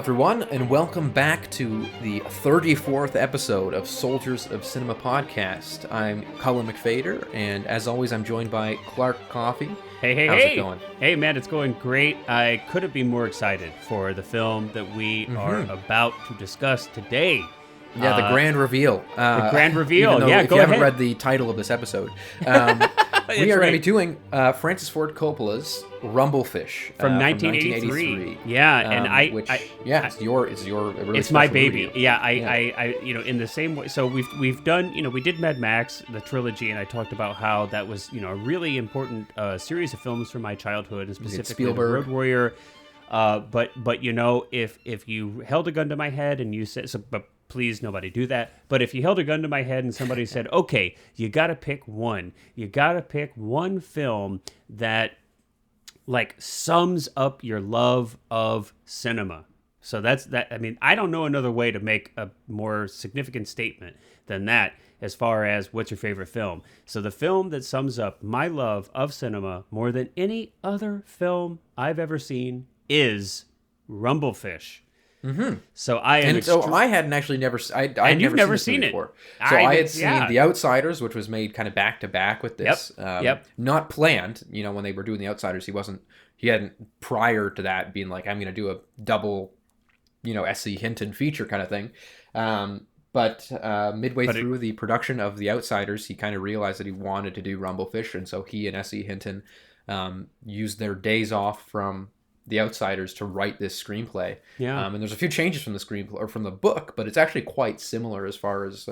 everyone, and welcome back to the 34th episode of Soldiers of Cinema podcast. I'm Colin McFader, and as always, I'm joined by Clark Coffey. How's it going? Hey, man, it's going great. I couldn't be more excited for the film that we are about to discuss today. Yeah, the grand reveal. The grand reveal. Even though, Yeah, if go you ahead. haven't read the title of this episode, we are going to be doing Francis Ford Coppola's Rumblefish from 1983. Yeah, and it's my baby. Review. Yeah, I in the same way. So we've done, we did Mad Max, the trilogy, and I talked about how that was, a really important series of films from my childhood, and specifically The Road Warrior. But if you held a gun to my head and you said, but please nobody do that. But if you held a gun to my head and somebody said, okay, you got to pick one. You got to pick one film that sums up your love of cinema. So that's that. I mean, I don't know another way to make a more significant statement than that as far as what's your favorite film. So the film that sums up my love of cinema more than any other film I've ever seen is Rumblefish. Mm-hmm. So I hadn't actually never. You've never seen it before. So I had seen The Outsiders, which was made kind of back to back with this. Yep. Not planned. When they were doing The Outsiders, he hadn't prior to that been like, I'm going to do a double, S.E. Hinton feature kind of thing. But midway through the production of The Outsiders, he kind of realized that he wanted to do Rumblefish, and so he and S.E. Hinton used their days off from The Outsiders to write this screenplay. Yeah. And there's a few changes from the screenplay or from the book, but it's actually quite similar as far as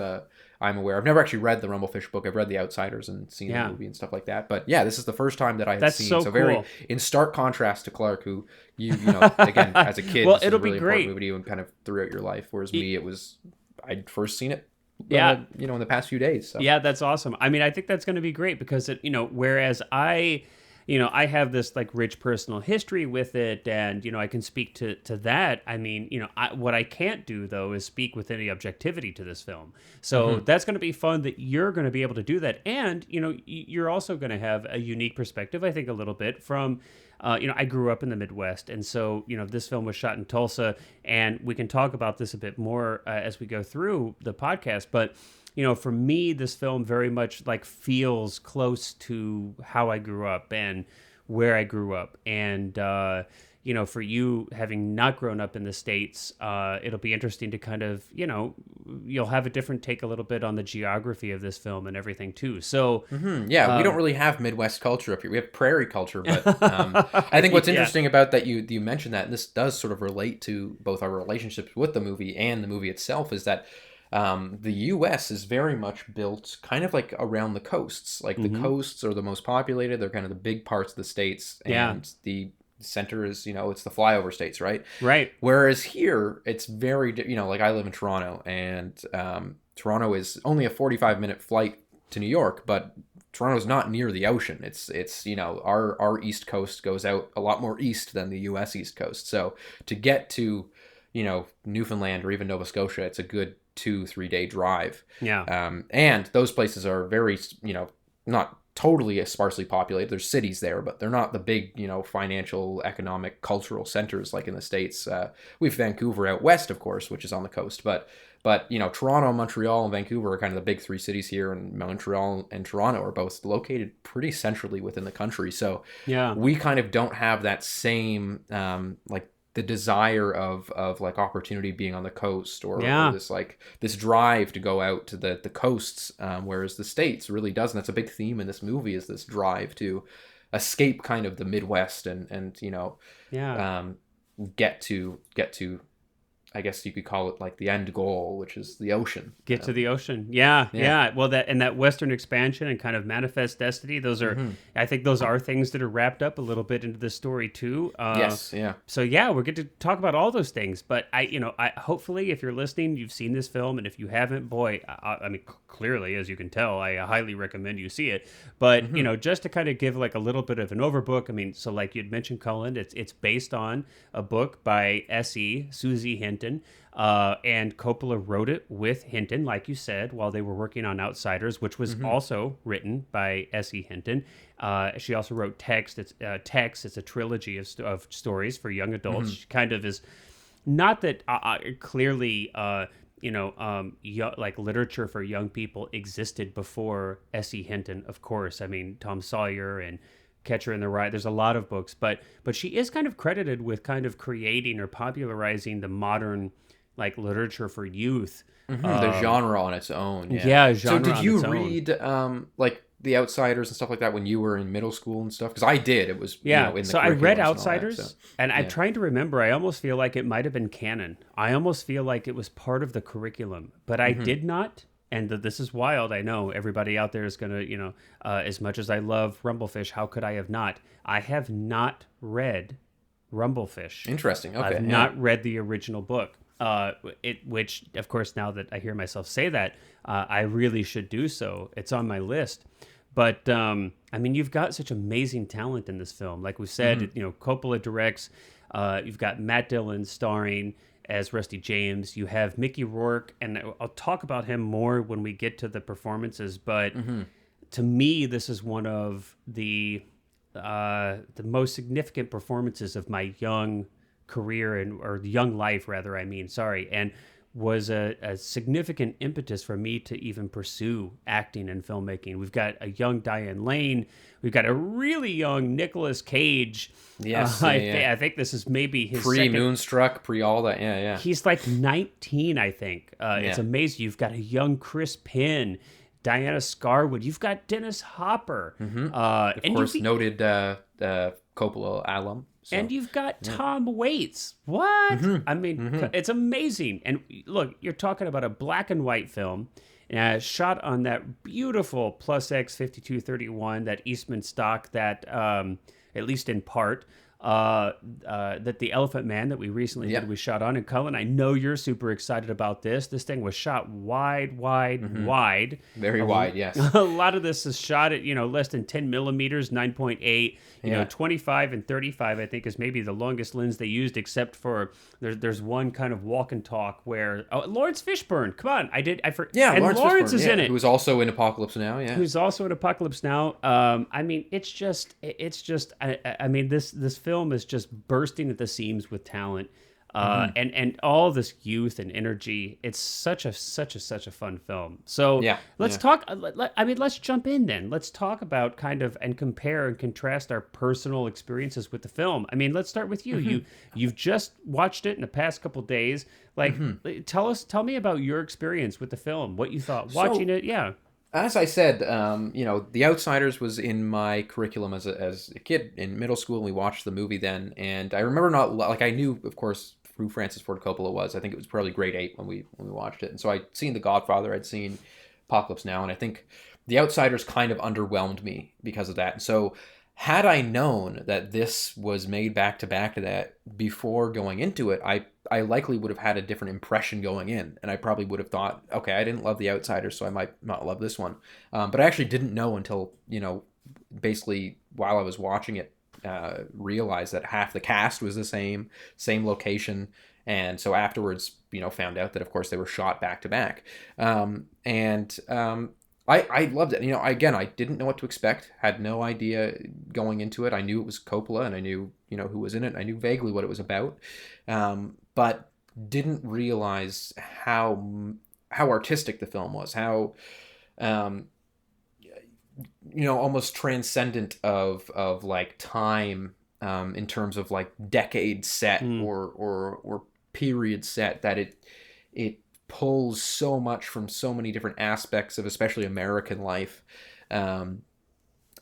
I'm aware. I've never actually read the Rumblefish book. I've read The Outsiders and seen the movie and stuff like that. But yeah, this is the first time that I had seen. So cool. Very in stark contrast to Clark, who you again as a kid, well, this it'll is a really be great important movie to you and kind of throughout your life. Whereas me, I'd first seen it. Yeah. In the past few days. So. Yeah, that's awesome. I mean, I think that's going to be great because whereas I have this rich personal history with it, and I can speak to that. I mean, what I can't do though is speak with any objectivity to this film. So that's going to be fun that you're going to be able to do that, and you're also going to have a unique perspective, I think, a little bit from. I grew up in the Midwest, and so this film was shot in Tulsa, and we can talk about this a bit more as we go through the podcast, but. For me, this film very much feels close to how I grew up and where I grew up. And, for you having not grown up in the States, it'll be interesting to kind of, you'll have a different take a little bit on the geography of this film and everything too. So, yeah, we don't really have Midwest culture up here. We have prairie culture, but I think what's interesting about that, you mentioned that, and this does sort of relate to both our relationships with the movie and the movie itself, is that the U.S. is very much built kind of around the coasts. The coasts are the most populated. They're kind of the big parts of the states. And the center is, it's the flyover states, right? Right. Whereas here, it's very, I live in Toronto, and Toronto is only a 45-minute flight to New York, but Toronto's not near the ocean. It's our East Coast goes out a lot more east than the U.S. East Coast. So to get to, Newfoundland or even Nova Scotia, it's a good 2-3 day drive. Yeah. And those places are very, not totally sparsely populated. There's cities there, but they're not the big, financial, economic, cultural centers like in the States. We have Vancouver out west, of course, which is on the coast, but Toronto, Montreal, and Vancouver are kind of the big three cities here, and Montreal and Toronto are both located pretty centrally within the country. So yeah, we kind of don't have that same the desire of opportunity being on the coast or this drive to go out to the coasts, whereas the States really doesn't. That's a big theme in this movie, is this drive to escape kind of the Midwest and get to I guess you could call it the end goal, which is the ocean. Get to the ocean. Yeah. Well, that Western expansion and kind of manifest destiny, those are, I think those are things that are wrapped up a little bit into the story too. Yes. Yeah. So yeah, we're going to talk about all those things, but I hopefully if you're listening, you've seen this film, and if you haven't, boy, I mean, clearly, as you can tell, I highly recommend you see it, but just to kind of give a little bit of an overbook. I mean, so you'd mentioned, Cullen, it's based on a book by S.E. Susie Hinton. And Coppola wrote it with Hinton, like you said, while they were working on Outsiders, which was also written by S.E. Hinton. She also wrote Text. It's a trilogy of stories for young adults. She kind of is not that clearly, like literature for young people existed before S.E. Hinton, of course. I mean, Tom Sawyer and Catcher in the Rye. There's a lot of books, but she is kind of credited with kind of creating or popularizing the modern like literature for youth. The genre on its own, yeah. Yeah, So genre did on you its own. read like The Outsiders and stuff like that when you were in middle school and stuff? Because I did. It was, Yeah, in the so I read curriculums and all that. So Outsiders, and I'm yeah. trying to remember. I almost feel like it might have been canon. I almost feel like it was part of the curriculum, but I did not. And this is wild. I know everybody out there is gonna, as much as I love Rumblefish, how could I have not? I have not read Rumblefish. Interesting. I've Okay, yeah. not read the original book. Which of course, now that I hear myself say that, I really should do so. It's on my list. But I mean, you've got such amazing talent in this film. Like we said, Coppola directs. You've got Matt Dillon starring as Rusty James. You have Mickey Rourke, and I'll talk about him more when we get to the performances. But to me, this is one of the most significant performances of my young career or young life, rather. I mean, sorry, and was a significant impetus for me to even pursue acting and filmmaking. We've got a young Diane Lane. We've got a really young Nicolas Cage. Yes, I think this is maybe his pre second. Moonstruck, pre all that. Yeah, yeah. He's like 19, I think. It's Yeah. amazing. You've got a young Chris Penn, Diana Scarwood. You've got Dennis Hopper. Of course, noted Coppola alum. So. And you've got Tom Waits. What? I mean, it's amazing. And look, you're talking about a black and white film shot on that beautiful Plus X 5231, that Eastman stock that, at least in part, that the Elephant Man that we recently did was shot on. And Cullen, I know you're super excited about this. This thing was shot wide. Very wide, yes. A lot of this is shot at, less than 10 millimeters, 9.8. 25 and 35, I think, is maybe the longest lens they used, except for there's one kind of walk and talk where Lawrence Fishburne. Come on, and Lawrence is in it. Who's also in Apocalypse Now, yeah. Who's also in Apocalypse Now. I mean, it's just. I mean, this film is just bursting at the seams with talent. And all this youth and energy. It's such a fun film. So let's talk. I mean, let's jump in then. Let's talk about kind of and compare and contrast our personal experiences with the film. I mean, let's start with you. You've just watched it in the past couple days. Like, tell me about your experience with the film. What you thought watching it? Yeah. As I said, The Outsiders was in my curriculum as a kid in middle school, and we watched the movie then. And I remember I knew, of course, who Francis Ford Coppola was. I think it was probably grade 8 when we watched it. And so I'd seen The Godfather, I'd seen Apocalypse Now, and I think The Outsiders kind of underwhelmed me because of that. And so had I known that this was made back to back to that before going into it, I likely would have had a different impression going in, and I probably would have thought, okay, I didn't love The Outsiders, so I might not love this one. But I actually didn't know until, basically while I was watching it, realized that half the cast was the same location, and so afterwards, found out that of course they were shot back to back. I loved it. Again, I didn't know what to expect. Had no idea going into it. I knew it was Coppola, and I knew, who was in it. I knew vaguely what it was about, but didn't realize how artistic the film was. How, almost transcendent of like time, in terms of like decade set or period set, that it pulls so much from so many different aspects of especially American life.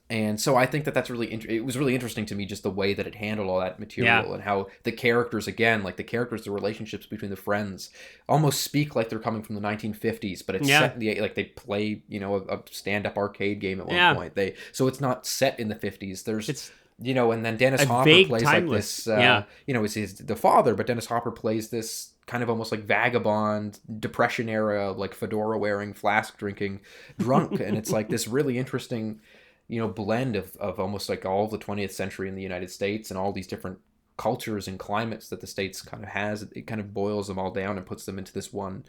And so I think that's really it was really interesting to me, just the way that it handled all that material and how the characters, again, like the relationships between the friends almost speak like they're coming from the 1950s, but it's set in the, like they play, a stand-up arcade game at one point. So it's not set in the 50s. There's and then Dennis Hopper plays timeless. like this, he's the father, but Dennis Hopper plays this kind of almost like vagabond, Depression era, like fedora wearing, flask drinking drunk. And it's like this really interesting, blend of almost like all the 20th century in the United States and all these different cultures and climates that the States kind of has. It kind of boils them all down and puts them into this one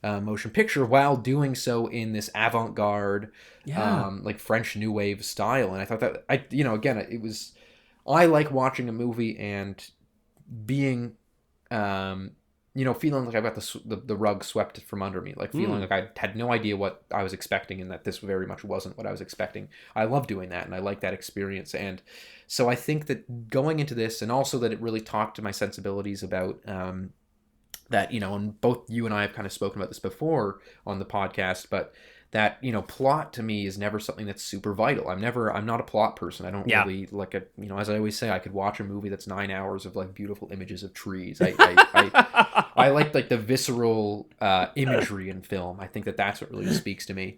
motion picture, while doing so in this avant-garde, like French New Wave style. And I thought that, again, I like watching a movie and being feeling like I got the rug swept from under me, like feeling like I had no idea what I was expecting and that this very much wasn't what I was expecting. I love doing that and I like that experience. And so I think that going into this, and also that it really talked to my sensibilities about that, and both you and I have kind of spoken about this before on the podcast, but that, plot to me is never something that's super vital. I'm not a plot person. I don't Yeah. really like as I always say, I could watch a movie that's 9 hours of like beautiful images of trees. I like the visceral imagery in film. I think that that's what really speaks to me.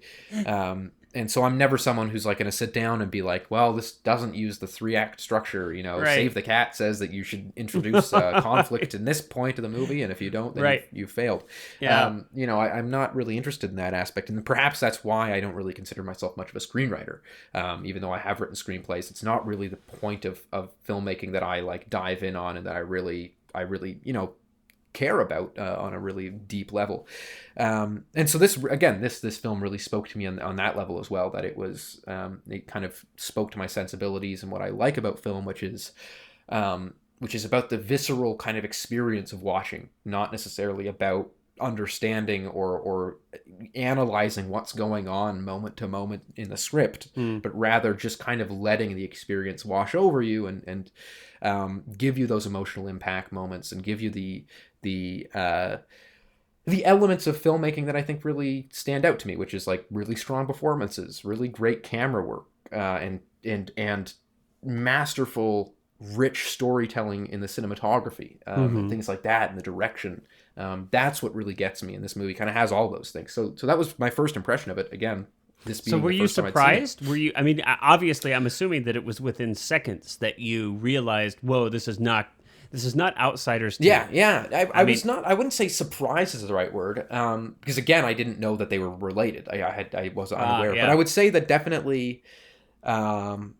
And so I'm never someone who's like going to sit down and be like, well, this doesn't use the 3-act structure. Right. Save the Cat says that you should introduce conflict in this point of the movie, and if you don't, then Right. you failed. Yeah. I'm not really interested in that aspect, and perhaps that's why I don't really consider myself much of a screenwriter. Even though I have written screenplays, it's not really the point of filmmaking that I like dive in on, and that I really care about on a really deep level. And so this film really spoke to me on that level as well, that it kind of spoke to my sensibilities and what I like about film, which is about the visceral kind of experience of watching, not necessarily about understanding or analyzing what's going on moment to moment in the script, but rather just kind of letting the experience wash over you and give you those emotional impact moments and give you the elements of filmmaking that I think really stand out to me, which is like really strong performances, really great camera work, and masterful, rich storytelling in the cinematography, and things like that, and the direction. That's what really gets me in this movie. Kind of has all those things. So that was my first impression of it. Again, this being were the you first time I'd seen it. surprised? Were you? I mean, obviously, I'm assuming that it was within seconds that you realized, "Whoa, this is not Outsiders 2." Yeah. I was not. I wouldn't say surprised is the right word, because again, I didn't know that they were related. I was unaware, yeah. but I would say that definitely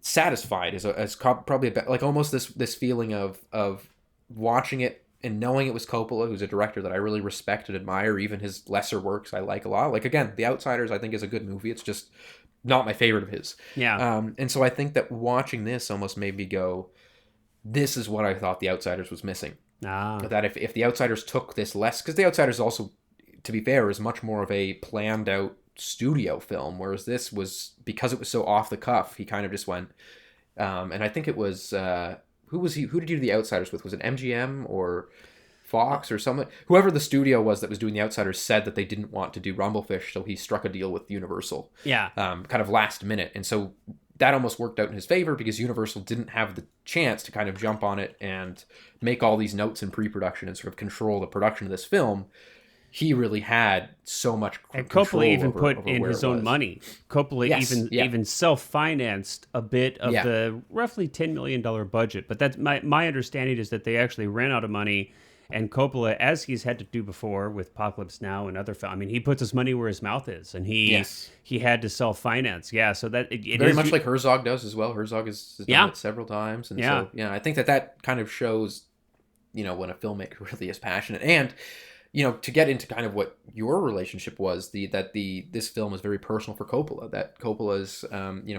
satisfied is probably like almost this feeling of watching it and knowing it was Coppola, who's a director that I really respect and admire. Even his lesser works I like a lot. Like again, The Outsiders I think is a good movie. It's just not my favorite of his. Yeah. And so I think that watching this almost made me go, this is what I thought The Outsiders was missing. That if The Outsiders took this less, because The Outsiders also, to be fair, is much more of a planned out studio film, whereas this was, because it was so off the cuff, he kind of just went, and I think it was, who did he do The Outsiders with? Was it MGM or Fox or someone? Whoever the studio was that was doing The Outsiders said that they didn't want to do Rumblefish, so he struck a deal with Universal. Yeah. Kind of last minute. And so that almost worked out in his favor because Universal didn't have the chance to kind of jump on it and make all these notes in pre-production and sort of control the production of this film. He really had so much and control Coppola even over put in where his it own was. money. Coppola even self-financed a bit of the roughly $10 million budget. But that's my understanding is that they actually ran out of money, and Coppola, as he's had to do before with Apocalypse Now and other films, I mean, he puts his money where his mouth is, and he had to self-finance. Yeah, so that it very is much like Herzog does as well. Herzog has done it several times, and so I think that kind of shows, when a filmmaker really is passionate. And to get into kind of what your relationship was, this film is very personal for Coppola. That Coppola's,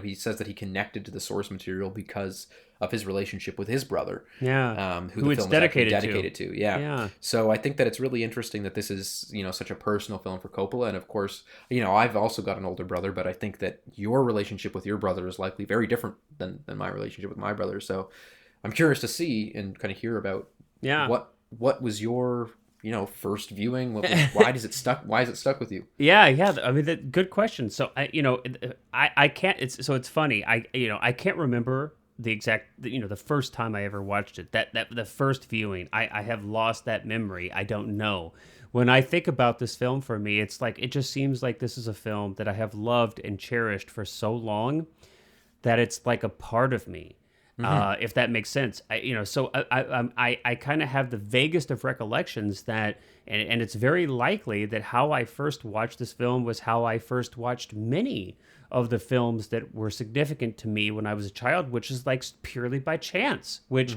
he says that he connected to the source material because of his relationship with his brother. Who the it's film dedicated is dedicated to. Yeah. So I think that it's really interesting that this is, such a personal film for Coppola. And of course, I've also got an older brother, but I think that your relationship with your brother is likely very different than my relationship with my brother. So I'm curious to see and kind of hear about what was your first viewing. Why is it stuck with you? Yeah. I mean, good question. So I can't. It's funny. I can't remember the exact the first time I ever watched it. That the first viewing. I have lost that memory. I don't know. When I think about this film, for me, it's like it just seems like this is a film that I have loved and cherished for so long that it's like a part of me. If that makes sense. I kind of have the vaguest of recollections that, and it's very likely that how I first watched this film was how I first watched many of the films that were significant to me when I was a child, which is like purely by chance, which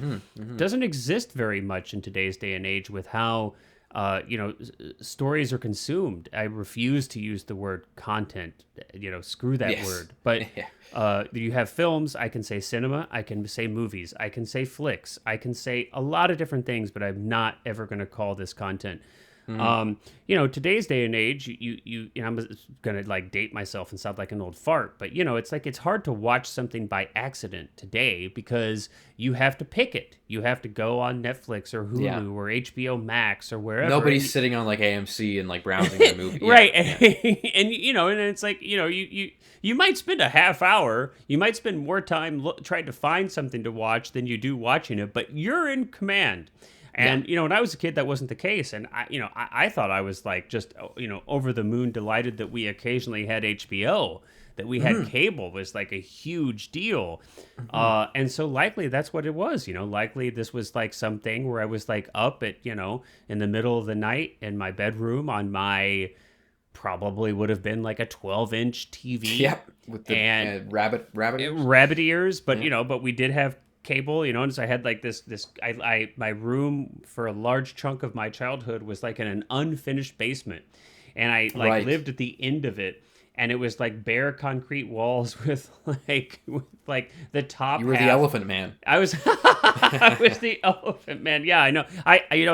doesn't exist very much in today's day and age with how stories are consumed. I refuse to use the word content. Screw that Yes. word. But Yeah. you have films. I can say cinema. I can say movies. I can say flicks. I can say a lot of different things, but I'm not ever going to call this content. Mhm. Today's day and age, I'm gonna like date myself and sound like an old fart, but it's like it's hard to watch something by accident today because you have to pick it. You have to go on Netflix or Yeah. Hulu or HBO Max or wherever. Nobody's sitting on like AMC and like browsing their movie. Yeah. Right. Yeah. And it's like you might spend a half hour, you might spend more time trying to find something to watch than you do watching it, but you're in command. Yeah. And when I was a kid, that wasn't the case, and I thought I was like just over the moon delighted that we occasionally had HBO, that we had cable was like a huge deal, and so likely that's what it was. Likely this was like something where I was like up at in the middle of the night in my bedroom on my probably would have been like a 12-inch TV, Yep. With the and rabbit ears. rabbit ears, but Yeah. but we did have cable, and so I had like this I my room for a large chunk of my childhood was like in an unfinished basement, and I like Right. lived at the end of it, and it was like bare concrete walls with like the top You were the half. Elephant Man. I was I was the elephant man. Yeah, I know.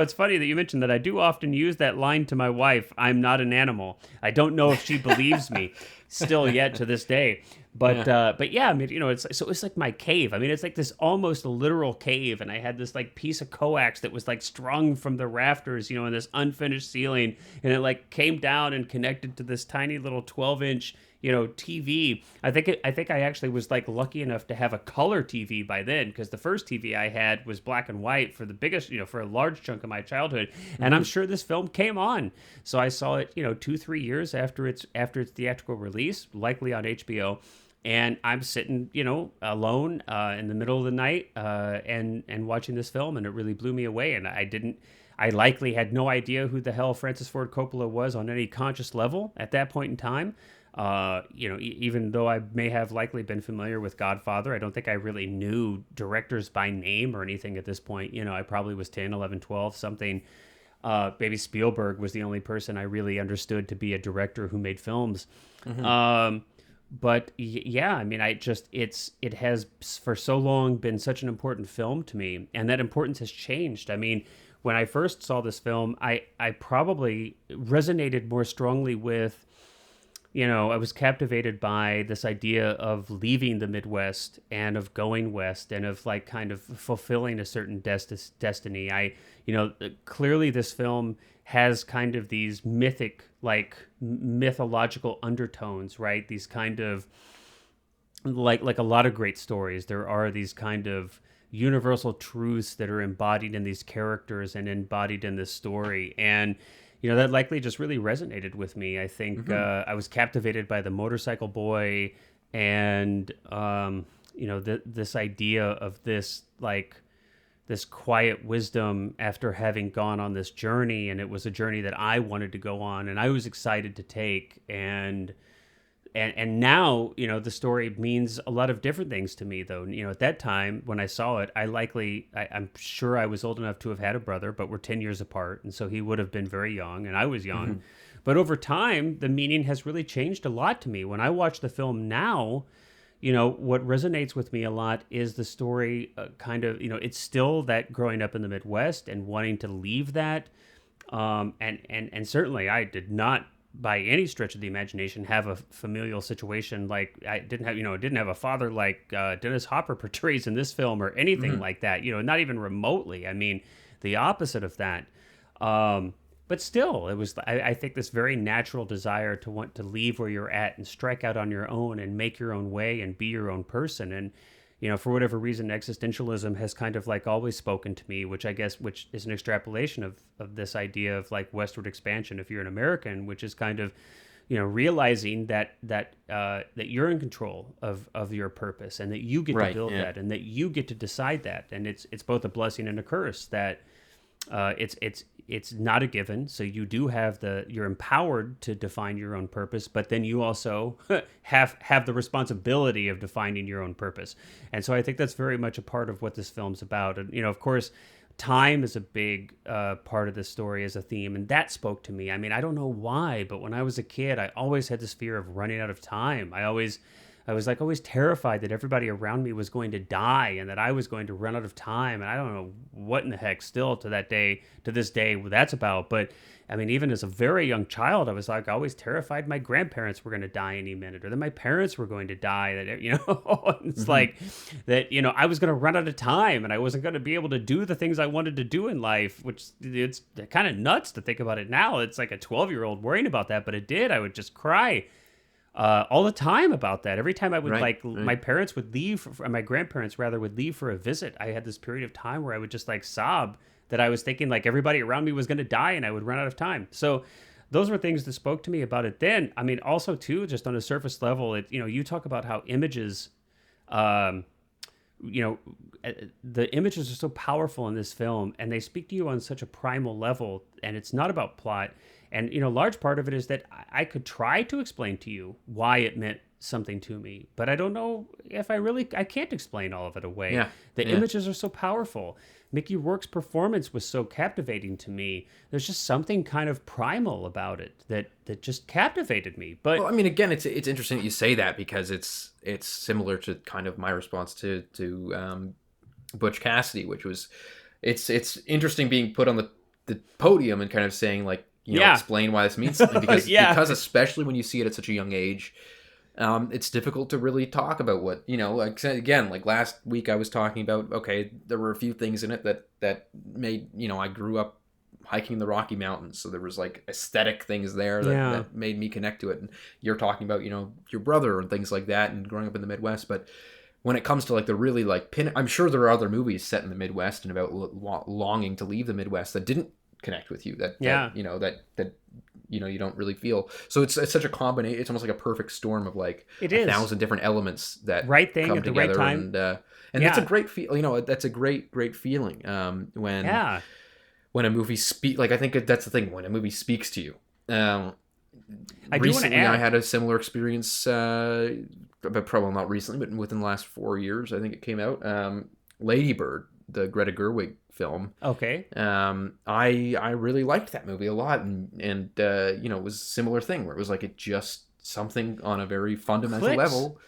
It's funny that you mentioned that. I do often use that line to my wife. I'm not an animal. I don't know if she believes me still yet to this day. But yeah, I mean, it's like my cave. I mean, it's like this almost literal cave, and I had this like piece of coax that was like strung from the rafters, in this unfinished ceiling, and it like came down and connected to this tiny little 12-inch TV. I think I actually was like lucky enough to have a color TV by then, because the first TV I had was black and white for the biggest, for a large chunk of my childhood. And I'm sure this film came on. So I saw it, 2-3 years after its theatrical release, likely on HBO. And I'm sitting, alone in the middle of the night and watching this film, and it really blew me away. And I likely had no idea who the hell Francis Ford Coppola was on any conscious level at that point in time. Even though I may have likely been familiar with Godfather, I don't think I really knew directors by name or anything at this point. I probably was 10, 11, 12, something. Maybe Spielberg was the only person I really understood to be a director who made films. But yeah, I mean, it has for so long been such an important film to me, and that importance has changed. I mean, when I first saw this film, I probably resonated more strongly with, I was captivated by this idea of leaving the Midwest and of going west and of like kind of fulfilling a certain destiny. Clearly this film has kind of these mythological undertones, right? These kind of like a lot of great stories. There are these kind of universal truths that are embodied in these characters and embodied in this story. And that likely just really resonated with me. I think I was captivated by the motorcycle boy, and this idea of this quiet wisdom after having gone on this journey, and it was a journey that I wanted to go on, and I was excited to take, and now the story means a lot of different things to me, though. At that time when I saw it, I'm sure I was old enough to have had a brother, but we're 10 years apart, and so he would have been very young and I was young. But over time the meaning has really changed a lot to me. When I watch the film now, what resonates with me a lot is the story, it's still that growing up in the Midwest and wanting to leave that, and certainly I did not by any stretch of the imagination have a familial situation like I didn't have a father like Dennis Hopper portrays in this film or anything like that, not even remotely. I mean, the opposite of that. But still, it was, I think, this very natural desire to want to leave where you're at and strike out on your own and make your own way and be your own person. And for whatever reason, existentialism has kind of like always spoken to me, which is an extrapolation of this idea of like westward expansion if you're an American, which is kind of, realizing that you're in control of your purpose and that you get to build that and that you get to decide that. And it's both a blessing and a curse that it's not a given. So you do have you're empowered to define your own purpose, but then you also have the responsibility of defining your own purpose. And so I think that's very much a part of what this film's about. And, of course, time is a big part of the story as a theme, and that spoke to me. I mean, I don't know why, but when I was a kid, I always had this fear of running out of time. I was like always terrified that everybody around me was going to die and that I was going to run out of time. And I don't know what in the heck still to this day that's about. But I mean, even as a very young child, I was like always terrified my grandparents were going to die any minute, or that my parents were going to die. That, you know, it's like that, you know, I was going to run out of time and I wasn't going to be able to do the things I wanted to do in life, which it's kind of nuts to think about it now. It's like a 12-year-old worrying about that, but it did. I would just cry all the time about that. Every time I would my parents would leave, my grandparents rather would leave for a visit, I had this period of time where I would just like sob that I was thinking like everybody around me was going to die and I would run out of time. So those were things that spoke to me about it then. I mean, also too, just on a surface level, you know, you talk about how images, you know, the images are so powerful in this film and they speak to you on such a primal level, and it's not about plot. And, you know, large part of it is that I could try to explain to you why it meant something to me, but I don't know if I can't explain all of it away. Yeah. The images are so powerful. Mickey Rourke's performance was so captivating to me. There's just something kind of primal about it that just captivated me. But well, I mean, again, it's interesting that you say that, because it's similar to kind of my response to Butch Cassidy, which was it's interesting being put on the podium and kind of saying like, you know, explain why this means something, because because especially when you see it at such a young age, it's difficult to really talk about what, you know, like again, like last week I was talking about, okay, there were a few things in it that made, you know, I grew up hiking the Rocky Mountains, so there was like aesthetic things there that made me connect to it. And you're talking about, you know, your brother and things like that and growing up in the Midwest, but when it comes to like the really like I'm sure there are other movies set in the Midwest and about longing to leave the Midwest that didn't connect with you, that you know, that you know, you don't really feel. So it's such a combination. It's almost like a perfect storm of like 1,000 different elements that right thing come at the together, right time. And that's a great feel. You know, that's a great feeling when a movie like I think that's the thing, when a movie speaks to you. Recently, I had a similar experience. But probably not recently, but within the last 4 years, I think it came out. Lady Bird, the Greta Gerwig film. Okay. I really liked that movie a lot, and you know, it was a similar thing where it was like it just something on a very fundamental level.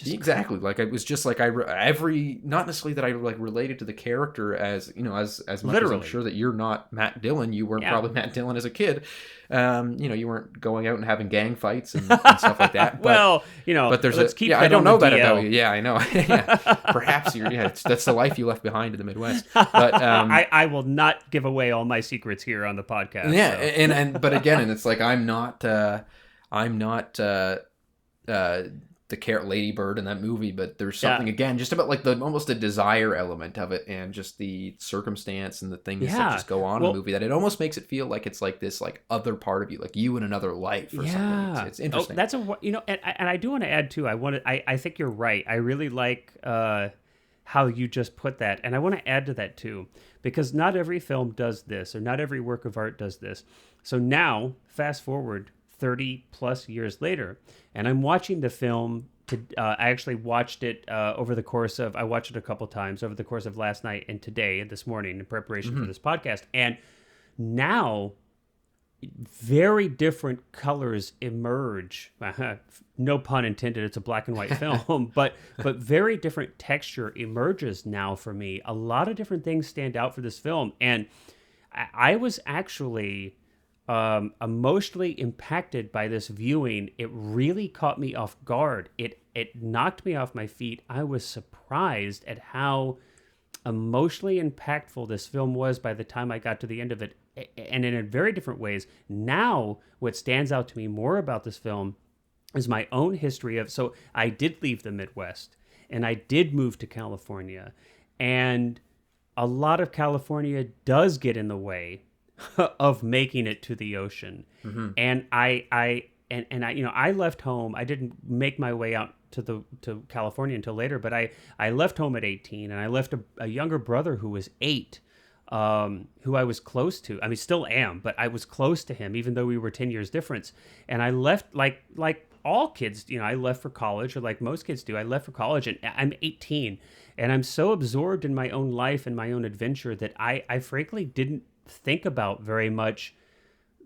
Exactly. Like it was just like not necessarily that I like related to the character as, you know, as much literally. As I'm sure that you're not Matt Dillon. You weren't probably Matt Dillon as a kid. You know, you weren't going out and having gang fights and stuff like that. But, well, you know, but there's I don't know that about you. Yeah, I know. Perhaps that's the life you left behind in the Midwest. But I will not give away all my secrets here on the podcast. Yeah, so. But again, and it's like I'm not the Lady Bird in that movie, but there's something again just about like almost the desire element of it, and just the circumstance and the things that just go on in the movie, that it almost makes it feel like it's like this like other part of you, like you in another life or something. It's interesting. That's you know, and I do want to add too. I think you're right. I really like how you just put that, and I want to add to that too, because not every film does this, or not every work of art does this. So now, fast forward 30 plus years later, and I'm watching the film. I actually watched it over the course of, I watched it a couple times over the course of last night and today and this morning in preparation for this podcast. And now very different colors emerge. No pun intended. It's a black and white film, but very different texture emerges now for me. A lot of different things stand out for this film. And I was actually emotionally impacted by this viewing. It really caught me off guard. It knocked me off my feet. I was surprised at how emotionally impactful this film was by the time I got to the end of it, and in very different ways. Now, what stands out to me more about this film is my own history of, so I did leave the Midwest, and I did move to California, and a lot of California does get in the way of making it to the ocean. And I you know, I left home. I didn't make my way out to California until later, but I left home at 18, and I left a younger brother who was 8 who I was close to. I mean, still am, but I was close to him, even though we were 10 years difference. And I left like all kids, I left for college, or like most kids do. I left for college, and I'm 18, and I'm so absorbed in my own life and my own adventure that I frankly didn't think about very much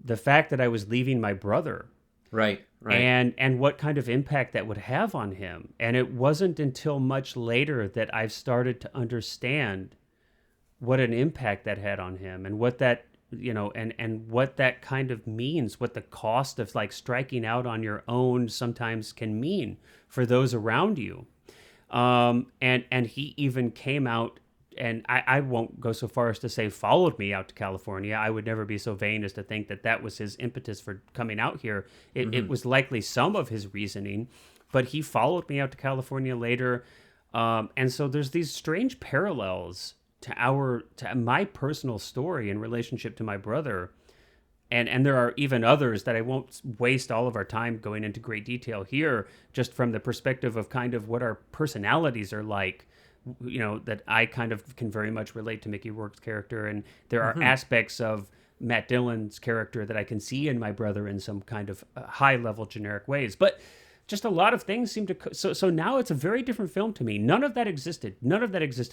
the fact that I was leaving my brother. Right, right. And what kind of impact that would have on him. And it wasn't until much later that I've started to understand what an impact that had on him, and what that, and what that kind of means, what the cost of like striking out on your own sometimes can mean for those around you. And he even came out, and I won't go so far as to say followed me out to California. I would never be so vain as to think that that was his impetus for coming out here. It was likely some of his reasoning, but he followed me out to California later. And so there's these strange parallels to my personal story in relationship to my brother. And there are even others that I won't waste all of our time going into great detail here, just from the perspective of kind of what our personalities are like, that I kind of can very much relate to Mickey Rourke's character. And there are aspects of Matt Dillon's character that I can see in my brother in some kind of high level generic ways. But just a lot of things seem to so now it's a very different film to me. None of that existed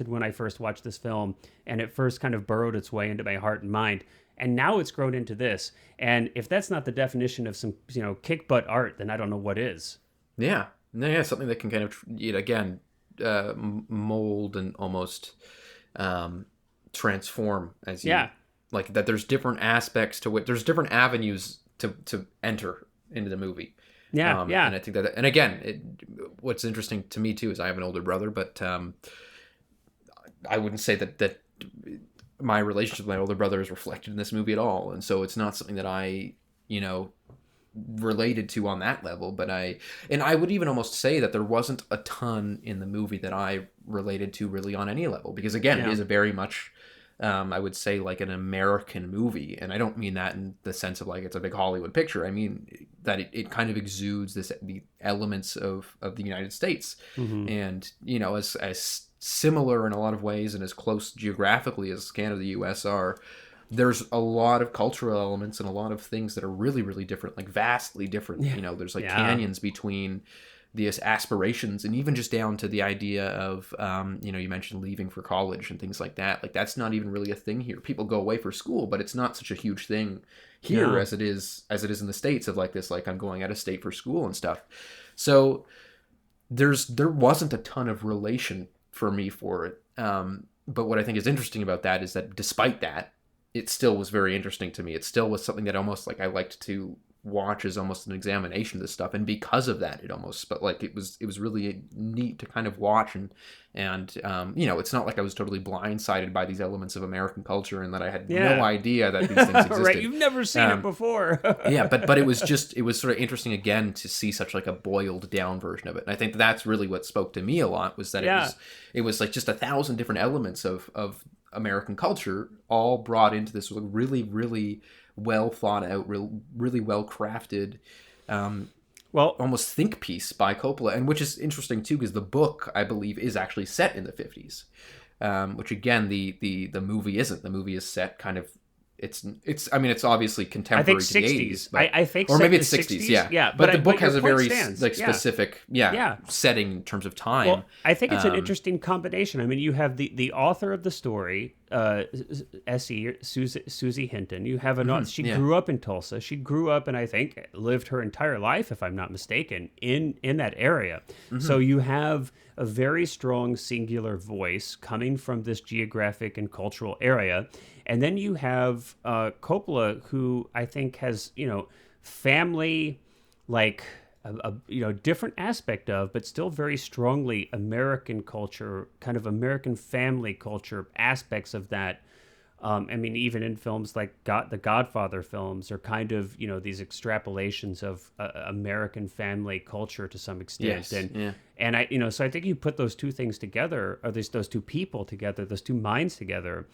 when I first watched this film, and it first kind of burrowed its way into my heart and mind, and now it's grown into this. And if that's not the definition of some kick butt art, then I don't know what is. Yeah, something that can kind of again mold and almost transform as you like that. There's different aspects to it. There's different avenues to enter into the movie. Yeah. And I think that, and again, what's interesting to me too is I have an older brother, but I wouldn't say that my relationship with my older brother is reflected in this movie at all, and so it's not something that I related to on that level. But I would even almost say that there wasn't a ton in the movie that I related to really on any level, because again, it is a very much I would say like an American movie, and I don't mean that in the sense of like it's a big Hollywood picture. I mean that it kind of exudes the elements of the United States, and as similar in a lot of ways and as close geographically as Canada and the U.S. are. There's a lot of cultural elements and a lot of things that are really, really different, like vastly different. There's like canyons between these aspirations, and even just down to the idea of, you mentioned leaving for college and things like that. Like that's not even really a thing here. People go away for school, but it's not such a huge thing here as it is in the States, of like this, like I'm going out of state for school and stuff. So there wasn't a ton of relation for me for it. But what I think is interesting about that is that despite that, it still was very interesting to me. It still was something that almost like I liked to watch as almost an examination of this stuff, and because of that, it was really neat to kind of watch, and it's not like I was totally blindsided by these elements of American culture and that I had no idea that these things existed. Right, you've never seen it before. but it was sort of interesting again to see such like a boiled down version of it, and I think that's really what spoke to me a lot, was that it was like just 1,000 different elements of American culture all brought into this really, really well thought out, really well crafted, almost think piece by Coppola, and which is interesting too, because the book I believe is actually set in the 50s, which again the movie isn't. The movie is set kind of. It's obviously contemporary to the 80s, but, I think, or maybe it's 60s, yeah. But the book has a very specific setting in terms of time. Well, I think it's an interesting combination. I mean, you have the author of the story, Susie Hinton. You have she grew up in Tulsa. She grew up and I think lived her entire life, if I'm not mistaken, in that area. So you have a very strong singular voice coming from this geographic and cultural area. And then you have Coppola, who I think has, family, like a different aspect of, but still very strongly American culture, kind of American family culture aspects of that. I mean, even in films like the Godfather films are kind of, these extrapolations of American family culture to some extent. And I, so I think you put those two things together, or those two people together, those two minds together.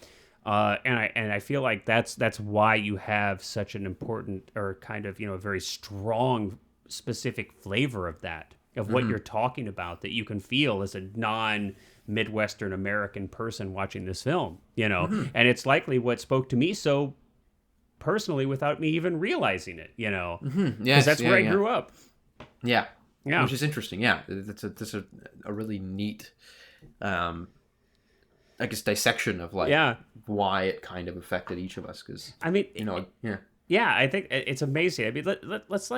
And I feel like that's why you have such an important, or kind of, a very strong specific flavor of that. of what you're talking about that you can feel as a non-Midwestern American person watching this film, and it's likely what spoke to me so personally without me even realizing it, because Yes, that's where I grew up. Yeah. Yeah. Which is interesting. Yeah. That's a really neat, I guess, dissection of like why it kind of affected each of us. Cause I mean, yeah. Yeah, I think it's amazing. I mean, let's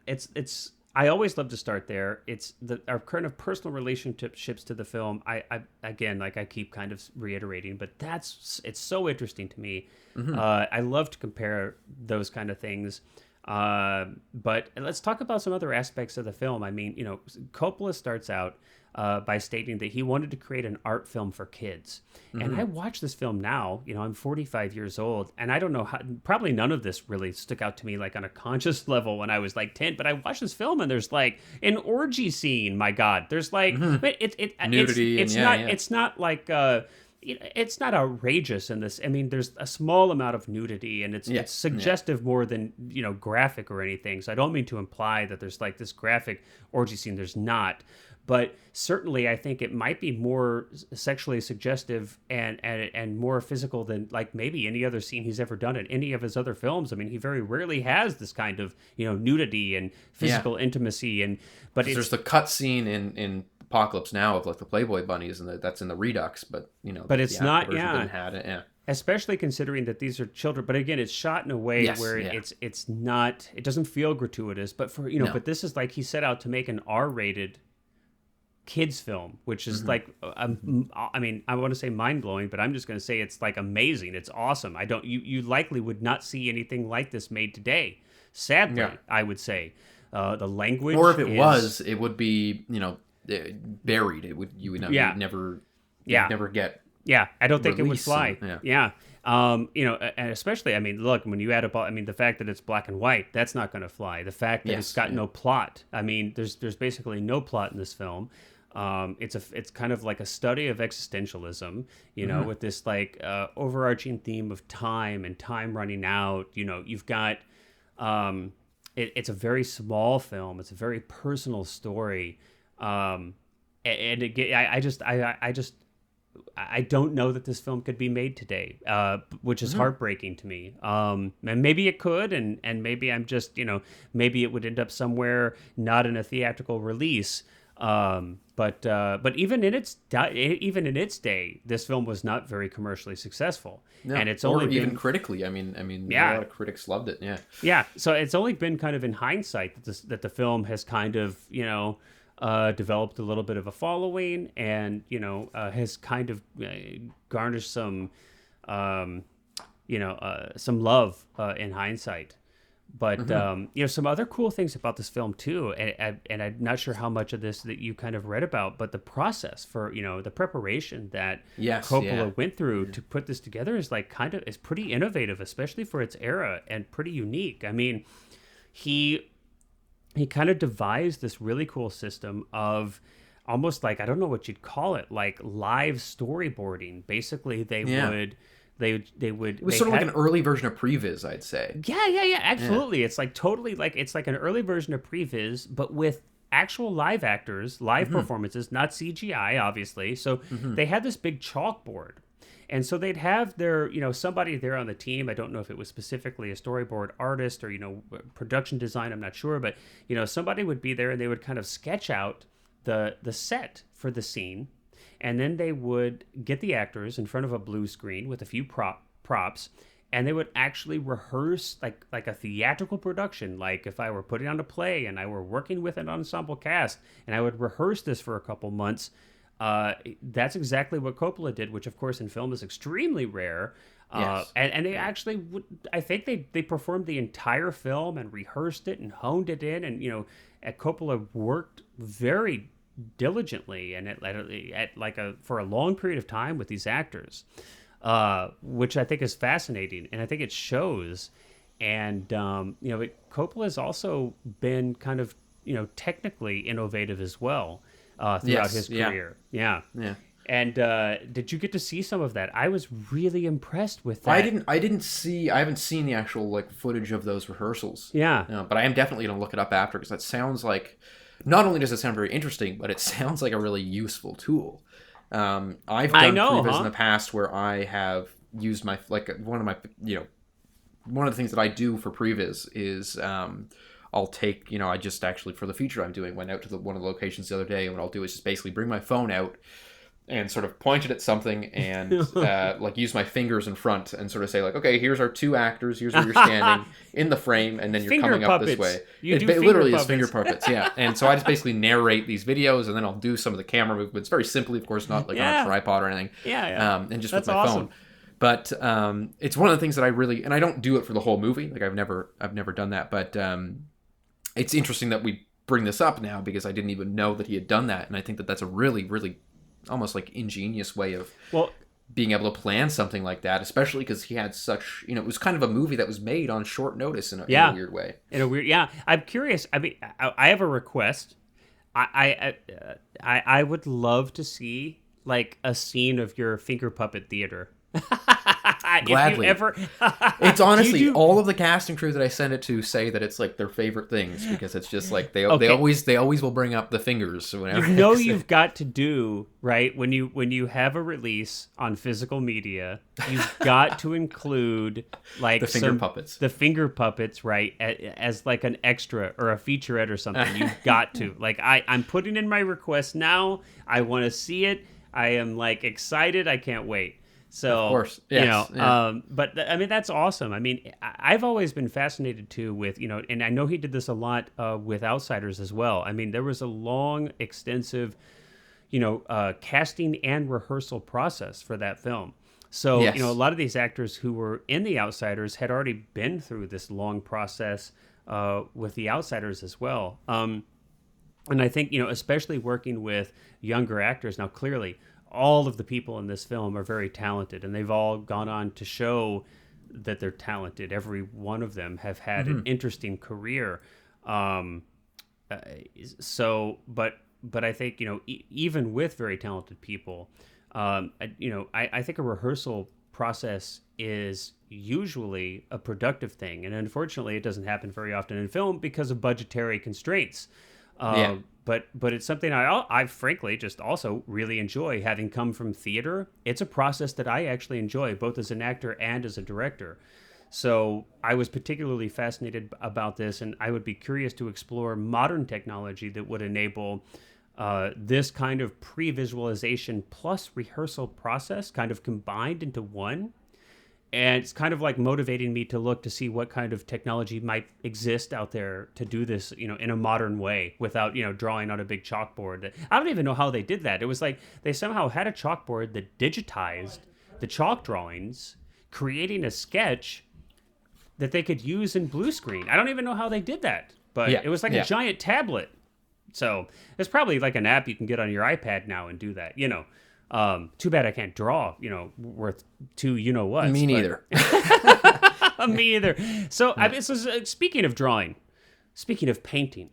it's. I always love to start there. It's our kind of personal relationships to the film. I again, like I keep kind of reiterating, but it's so interesting to me. I love to compare those kind of things. But let's talk about some other aspects of the film. I mean, Coppola starts out by stating that he wanted to create an art film for kids. And I watch this film now, I'm 45 years old, and I don't know how, probably none of this really stuck out to me like on a conscious level when I was like 10, but I watched this film and there's like an orgy scene, my God. There's like, Nudity it's not like, it's not outrageous in this. I mean, there's a small amount of nudity, and it's suggestive more than graphic or anything. So I don't mean to imply that there's like this graphic orgy scene. There's not, but certainly I think it might be more sexually suggestive and more physical than like maybe any other scene he's ever done in any of his other films. I mean, he very rarely has this kind of nudity and physical intimacy, but there's the cut scene in Apocalypse Now of like the Playboy bunnies, and that's in the Redux, but but it's not didn't have it, especially considering that these are children. But again, it's shot in a way where it's not, it doesn't feel gratuitous, but for but this is like he set out to make an R-rated kids film, which is like I mean, I want to say mind-blowing, but I'm just going to say it's like amazing. It's awesome. You likely would not see anything like this made today, sadly. I would say the language, or if it was, it would be buried. You would never get. I don't think it would fly. And especially, I mean, look, when you add up, I mean, the fact that it's black and white, that's not going to fly. The fact that it's got no plot. I mean, there's basically no plot in this film. It's kind of like a study of existentialism, with this like overarching theme of time and time running out. You've got it's a very small film. It's a very personal story. And again, I don't know that this film could be made today, which is heartbreaking to me. And maybe it could, and maybe I'm just, maybe it would end up somewhere not in a theatrical release. But even in its day, this film was not very commercially successful, and it's only even critically. I mean, a lot of critics loved it. Yeah. So it's only been kind of in hindsight that the film has kind of developed a little bit of a following, and has kind of garnished some love in hindsight. But some other cool things about this film too, and I'm not sure how much of this that you kind of read about, but the process for the preparation that Coppola went through to put this together is like is pretty innovative, especially for its era, and pretty unique. I mean, he kind of devised this really cool system of almost like, I don't know what you'd call it, like live storyboarding. Basically, they would. It was sort of like an early version of Previs, I'd say. Yeah, absolutely. It's like totally like, it's like an early version of Previs, but with actual live actors, live performances, not CGI, obviously. So they had this big chalkboard. And so they'd have their, somebody there on the team. I don't know if it was specifically a storyboard artist or, production design. I'm not sure. But, somebody would be there and they would kind of sketch out the set for the scene. And then they would get the actors in front of a blue screen with a few props, and they would actually rehearse like a theatrical production. Like if I were putting on a play and I were working with an ensemble cast, and I would rehearse this for a couple months. That's exactly what Coppola did, which of course in film is extremely rare. And they actually would, I think they performed the entire film and rehearsed it and honed it in, and Coppola worked very diligently and for a long period of time with these actors, which I think is fascinating, and I think it shows. And Coppola has also been kind of technically innovative as well throughout his career. Yeah. And did you get to see some of that? I was really impressed with that. I haven't seen the actual like footage of those rehearsals. Yeah. But I am definitely gonna look it up after, because that sounds like not only does it sound very interesting, but it sounds like a really useful tool. I've I done know, previs huh? in the past where I have used my, like, one of my, one of the things that I do for previs is I'll take, I just actually, for the feature I'm doing, went out to one of the locations the other day, and what I'll do is just basically bring my phone out and sort of point it at something and like use my fingers in front and sort of say, like, okay, here's our two actors, here's where you're standing in the frame, and then you're Finger coming up this puppets. way. You do It finger literally is puppets. finger puppets, yeah. And so I just basically narrate these videos, and then I'll do some of the camera movements very simply, of course, not like on a Yeah. tripod or anything, Yeah, yeah. and just with That's my phone. awesome. But it's one of the things that I really, and I don't do it for the whole movie. Like, I've never done that. But it's interesting that we bring this up now, because I didn't even know that he had done that, and I think that that's a really, really almost like ingenious way of Well, being able to plan something like that, especially because he had such, it was kind of a movie that was made on short notice in a yeah. weird way. In a weird, yeah. I'm curious. I mean, I have a request. I would love to see like a scene of your finger puppet theater. If you Gladly. ever, It's honestly, do you, all of the cast and crew that I send it to say that it's like their favorite things, because it's just like they Okay. always will bring up the fingers whenever. you've got to do right when you have a release on physical media, you've got to include like The finger puppets. the finger puppets, right, as like an extra or a featurette or something. You've got to, like, I'm putting in my request now. I want to see it. I am like excited. I can't wait. So, Of course, yes, yeah. but I mean, that's awesome. I mean, I've always been fascinated too with, and I know he did this a lot with Outsiders as well. I mean, there was a long, extensive, casting and rehearsal process for that film. So, Yes. a lot of these actors who were in The Outsiders had already been through this long process with The Outsiders as well. And I think, especially working with younger actors, now clearly all of the people in this film are very talented, and they've all gone on to show that they're talented. Every one of them have had an interesting career. But I think, even with very talented people, I think a rehearsal process is usually a productive thing. And unfortunately, it doesn't happen very often in film because of budgetary constraints. Yeah. But it's something I frankly just also really enjoy, having come from theater. It's a process that I actually enjoy, both as an actor and as a director. So I was particularly fascinated about this, and I would be curious to explore modern technology that would enable this kind of pre-visualization plus rehearsal process kind of combined into one. And it's kind of like motivating me to look to see what kind of technology might exist out there to do this, in a modern way without, drawing on a big chalkboard. I don't even know how they did that. It was like they somehow had a chalkboard that digitized the chalk drawings, creating a sketch that they could use in blue screen. I don't even know how they did that, but Yeah. it was like a giant tablet. So there's probably like an app you can get on your iPad now and do that, Too bad I can't draw, worth two what. Me neither. Me either. So, I mean, speaking of drawing, speaking of painting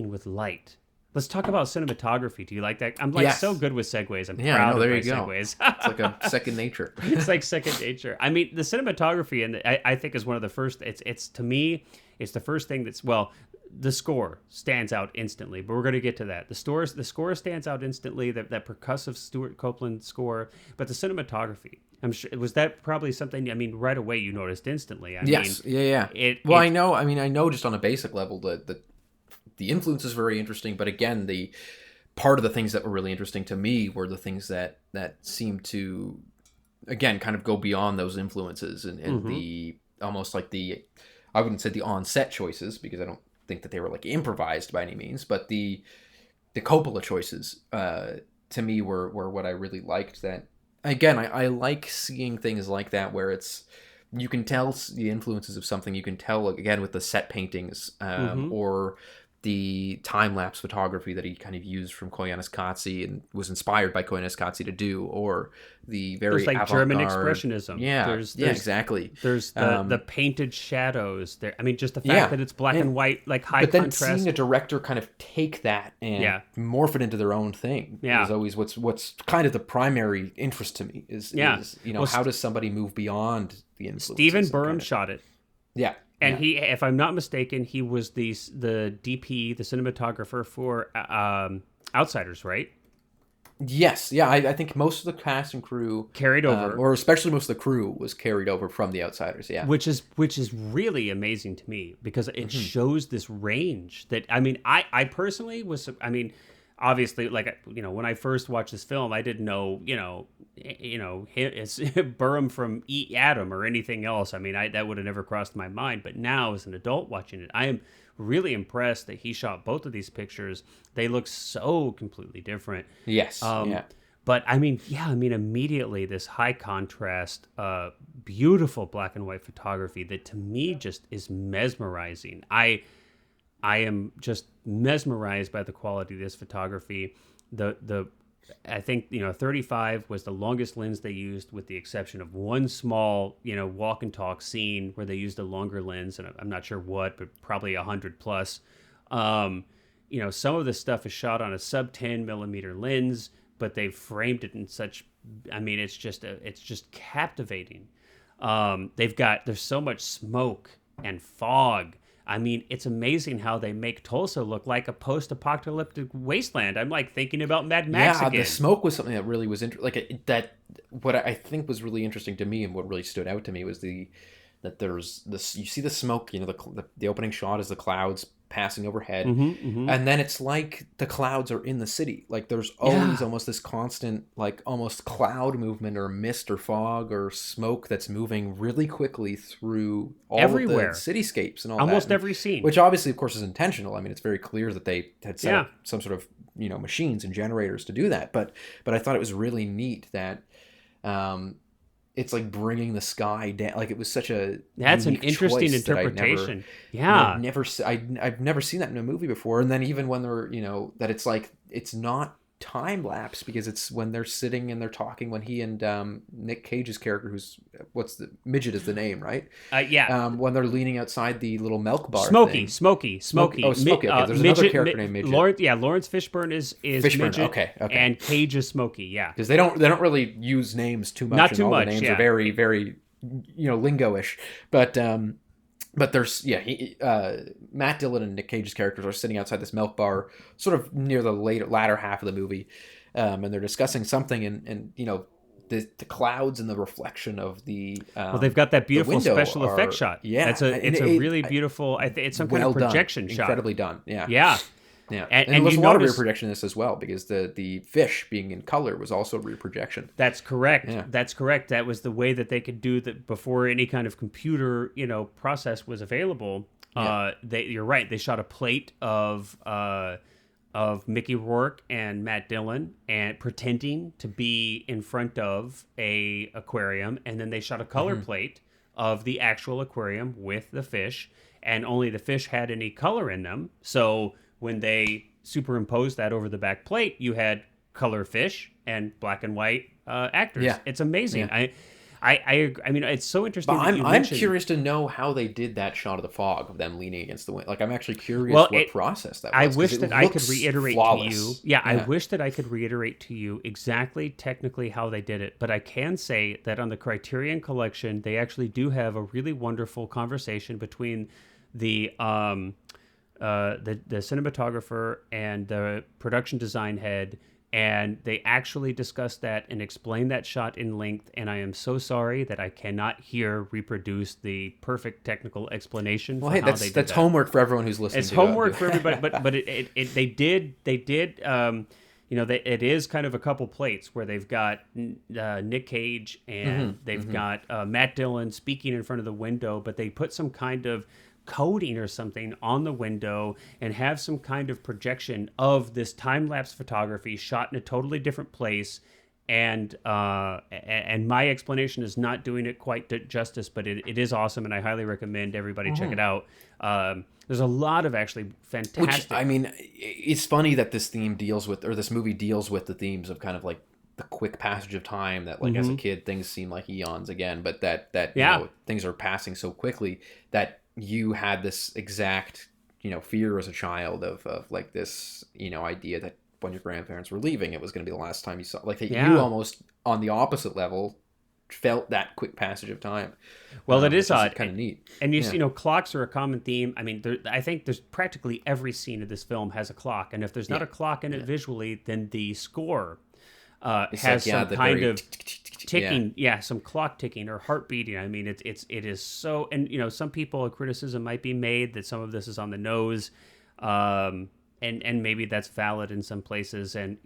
with light, let's talk about cinematography. Do you like that? I'm like so good with segues. I'm proud there of you my go. segues. It's like a second nature. It's like second nature. I mean, the cinematography, and I think is one of the first. It's to me, it's the first thing that's the score stands out instantly, but we're going to get to that. The score stands out instantly, that percussive Stuart Copeland score, but the cinematography, I'm sure, was that probably something, I mean, right away you noticed instantly. I mean, Yeah. I know just on a basic level that the influence is very interesting, but again, the part of the things that were really interesting to me were the things that seemed to, again, kind of go beyond those influences and the, almost like I wouldn't say the on-set choices, because I don't think that they were like improvised by any means, but the Coppola choices to me were what I really liked. That, again, I like seeing things like that where you can tell the influences of something. You can tell, again, with the set paintings or the time-lapse photography that he kind of used from Koyaanisqatsi and was inspired by Koyaanisqatsi to do, or the very there's like German avant-garde expressionism. There's exactly. There's the painted shadows there. I mean, just the fact that it's black and white, like high contrast. But then seeing a director kind of take that and morph it into their own thing is always what's kind of the primary interest to me is how does somebody move beyond the influences? Stephen Burham shot it. Yeah. And he, if I'm not mistaken, he was the DP, the cinematographer for Outsiders, right? Yes, yeah, I think most of the cast and crew, Carried over, or especially most of the crew, was carried over from The Outsiders. Yeah. which is really amazing to me because it shows this range that, I mean, I personally was, I mean, obviously, like, you know, when I first watched this film, I didn't know, it's Burham from Adam or anything else. I mean, that would have never crossed my mind. But now, as an adult watching it, I am really impressed that he shot both of these pictures. They look so completely different. Yes. Yeah. But I mean, yeah, I mean, immediately this high contrast, beautiful black and white photography that to me just is mesmerizing. I am just mesmerized by the quality of this photography. The I think, 35 was the longest lens they used, with the exception of one small, walk and talk scene where they used a longer lens, and I'm not sure what, but probably 100 plus. Some of this stuff is shot on a sub 10 millimeter lens, but they framed it in such, I mean, it's just captivating. There's so much smoke and fog. I mean, it's amazing how they make Tulsa look like a post-apocalyptic wasteland. I'm like thinking about Mad Max again. The smoke was something that really was that. What I think was really interesting to me and what really stood out to me was that there's this. You see the smoke. The opening shot is the clouds passing overhead, and then it's like the clouds are in the city. Like there's always almost this constant, like almost cloud movement or mist or fog or smoke that's moving really quickly through all everywhere, of the cityscapes and all almost that. Every scene, which obviously, of course, is intentional. I mean, it's very clear that they had set up some sort of machines and generators to do that. But I thought it was really neat that. It's like bringing the sky down. Like it was such a that's an interesting interpretation. I've never seen that in a movie before. And then even when they're that it's like it's not time lapse because it's when they're sitting and they're talking when he and Nick Cage's character, who's what's the midget is the name, right? When they're leaning outside the little milk bar. Smokey. Oh, Smokey. Okay, there's midget, another character named Midget. Lawrence Fishburne is Midget. Okay. And Cage is Smokey. Yeah, because they don't really use names too much. Not too much. The names are very very lingo-ish, but there's Matt Dillon and Nick Cage's characters are sitting outside this milk bar, sort of near the latter half of the movie, and they're discussing something, and the clouds and the reflection of the they've got that beautiful special effect shot. Yeah, it's a really beautiful. It's some kind of projection shot. Incredibly done. Yeah. Yeah. Yeah, and there's a lot of rear projection in this as well because the fish being in color was also rear projection. That's correct. Yeah. That's correct. That was the way that they could do that before any kind of computer process was available. Yeah. You're right. They shot a plate of Mickey Rourke and Matt Dillon and pretending to be in front of a aquarium, and then they shot a color plate of the actual aquarium with the fish, and only the fish had any color in them. So when they superimposed that over the back plate, you had color fish and black and white actors. Yeah. It's amazing. Yeah. I mean, it's so interesting. But I'm curious to know how they did that shot of the fog of them leaning against the wind. Like, I'm actually curious what process that was. I wish that I could reiterate flawless. To you. Yeah, I wish that I could reiterate to you exactly, technically, how they did it. But I can say that on the Criterion Collection, they actually do have a really wonderful conversation between the cinematographer and the production design head, and they actually discuss that and explain that shot in length. And I am so sorry that I cannot here reproduce the perfect technical explanation. Well, hey, that's homework for everyone who's listening. It's homework for everybody, but they did. It is kind of a couple plates where they've got Nick Cage and they've got Matt Dillon speaking in front of the window, but they put some kind of coating or something on the window and have some kind of projection of this time-lapse photography shot in a totally different place. And my explanation is not doing it quite justice, but it is awesome, and I highly recommend everybody check it out. There's a lot of actually fantastic. Which, I mean, it's funny that this movie deals with the themes of kind of like the quick passage of time that, like, as a kid, things seem like eons again, but that things are passing so quickly that you had this exact, fear as a child of like this, idea that when your grandparents were leaving, it was going to be the last time you saw, like, that you almost on the opposite level felt that quick passage of time. Well, it is Which odd. Kind of neat. And clocks are a common theme. I mean, I think there's practically every scene of this film has a clock, and if there's not a clock in it visually, then the score has some kind of ticking, some clock ticking or heart beating. I mean, it is so, and some people, a criticism might be made that some of this is on the nose, and maybe that's valid in some places, and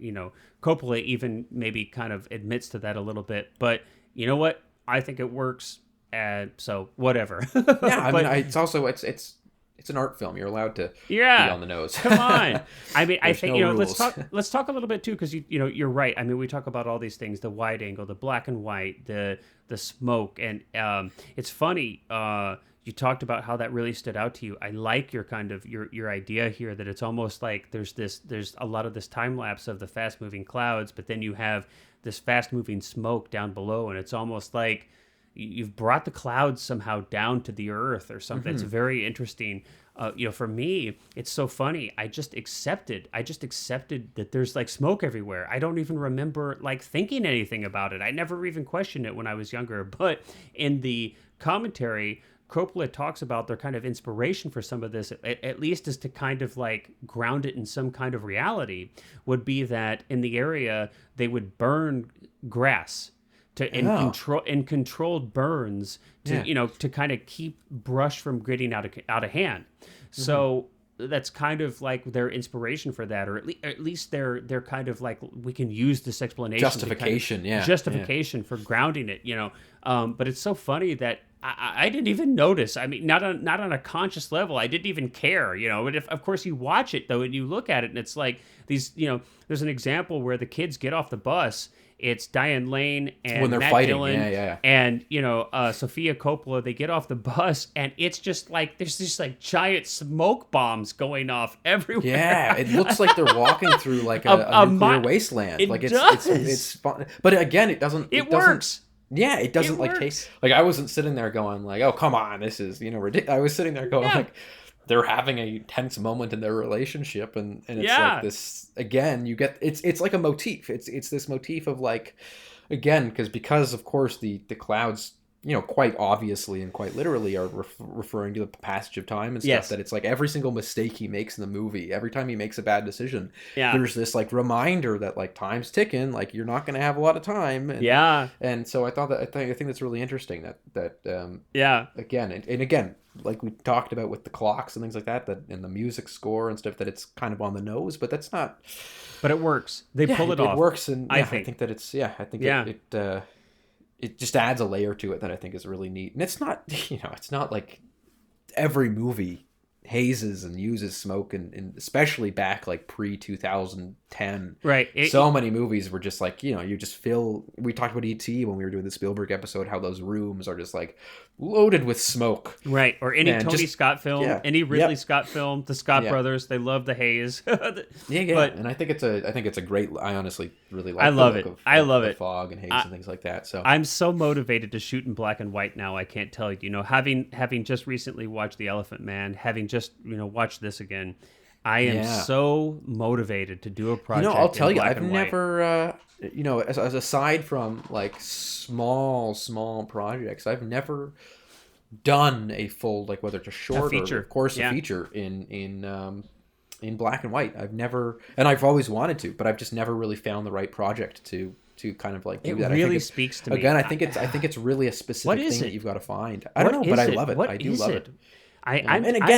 Coppola even maybe kind of admits to that a little bit. But you know what? I think it works, so whatever. I mean, it's also it's an art film. You're allowed to be on the nose. Come on. I mean, I think no let's talk a little bit too, because you're right. I mean, we talk about all these things: the wide angle, the black and white, the smoke, and it's funny. You talked about how that really stood out to you. I like your kind of your idea here that it's almost like there's a lot of this time lapse of the fast moving clouds, but then you have this fast moving smoke down below, and it's almost like you've brought the clouds somehow down to the earth or something. It's very interesting. For me, it's so funny. I just accepted that there's like smoke everywhere. I don't even remember like thinking anything about it. I never even questioned it when I was younger. But in the commentary, Coppola talks about their kind of inspiration for some of this, at least is to kind of like ground it in some kind of reality, would be that in the area they would burn grass in controlled burns to kind of keep brush from getting out of hand. So that's kind of like their inspiration for that, or at least they're kind of like, we can use this explanation justification for grounding it. But it's so funny that I didn't even notice. I mean, not on a conscious level. I didn't even care. But of course you watch it though, and you look at it, and it's like these. There's an example where the kids get off the bus. It's Diane Lane and when they're Matt fighting, Dillon and Sofia Coppola. They get off the bus, and it's just like there's just like giant smoke bombs going off everywhere. Yeah, it looks like they're walking through like a nuclear wasteland. It's fun, but again, it doesn't. It works. Yeah, it doesn't like taste like. I wasn't sitting there going like, "Oh, come on, this is ridiculous." I was sitting there going like, they're having a tense moment in their relationship, and it's like this again. You get it's like a motif. It's this motif of like, again, because of course the clouds, quite obviously and quite literally are referring to the passage of time and stuff. That it's like every single mistake he makes in the movie, every time he makes a bad decision, there's this like reminder that like time's ticking, like you're not going to have a lot of time. And so I think that's really interesting that again and again, like we talked about with the clocks and things like that and the music score and stuff, that it's kind of on the nose, but that's not. But it works. They pull it off. It works, and I think that it's it just adds a layer to it that I think is really neat. And it's not, it's not like every movie hazes and uses smoke, and especially back like pre-2010. Right. So many movies were just like, you just feel. We talked about E.T. when we were doing the Spielberg episode, how those rooms are just like loaded with smoke. Right. Or any Tony Scott film, any Ridley Scott film, the Scott brothers, they love the haze. But, and I think it's a great. I honestly really like. I love it. I love it. Fog and haze and things like that. So I'm so motivated to shoot in black and white now. I can't tell you. Having just recently watched The Elephant Man, having just watched this again, I am so motivated to do a project. I'll tell you, I've never, as aside from like small projects, I've never done a full, like whether it's a short or of course a feature in black and white. I've never, and I've always wanted to, but I've just never really found the right project to kind of like do that. It really speaks to me. Again, I think it's really a specific thing that you've got to find. I don't know, but I love it. I do love it.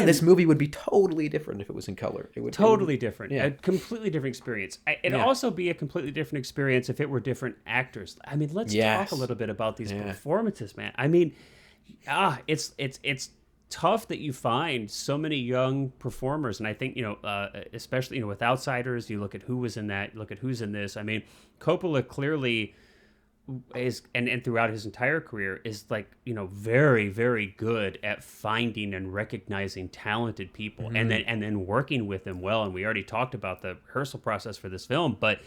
This movie would be totally different if it was in color. It would totally different. A completely different experience. It'd also be a completely different experience if it were different actors. I mean, let's talk a little bit about these performances, man. I mean, it's tough that you find so many young performers, and I think especially with Outsiders, you look at who was in that, look at who's in this. I mean, Coppola clearly is, and throughout his entire career, is like very, very good at finding and recognizing talented people, and then working with them well. And we already talked about the rehearsal process for this film, but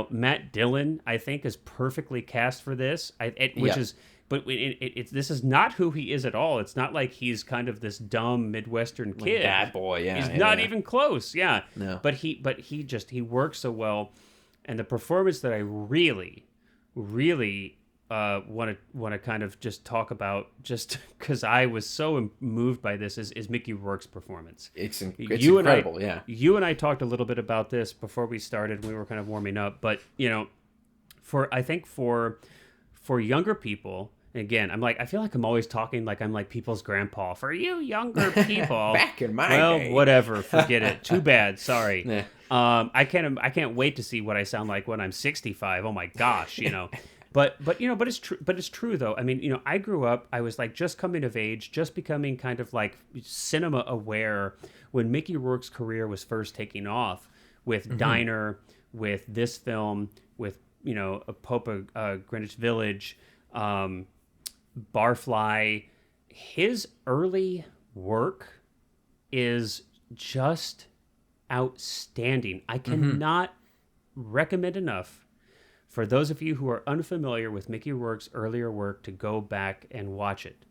Matt Dillon, I think, is perfectly cast for this. But this is not who he is at all. It's not like he's kind of this dumb Midwestern kid, like bad boy. Yeah, he's not even close. Yeah, no. But he works so well, and the performance that I really want to kind of just talk about, just because I was so moved by this, is Mickey Rourke's performance. It's incredible. You and I talked a little bit about this before we started. We were kind of warming up, but I think for younger people. Again, I feel like I'm always talking like I'm like people's grandpa. For you younger people, back in my day. Whatever, forget it. Too bad, sorry. Yeah. I can't wait to see what I sound like when I'm 65. Oh my gosh, But it's true. But it's true though. I mean, I grew up. I was like just coming of age, just becoming kind of like cinema aware when Mickey Rourke's career was first taking off with Diner, with this film, with a Pope of Greenwich Village. Barfly. His early work is just outstanding. I cannot recommend enough for those of you who are unfamiliar with Mickey Rourke's earlier work to go back and watch it.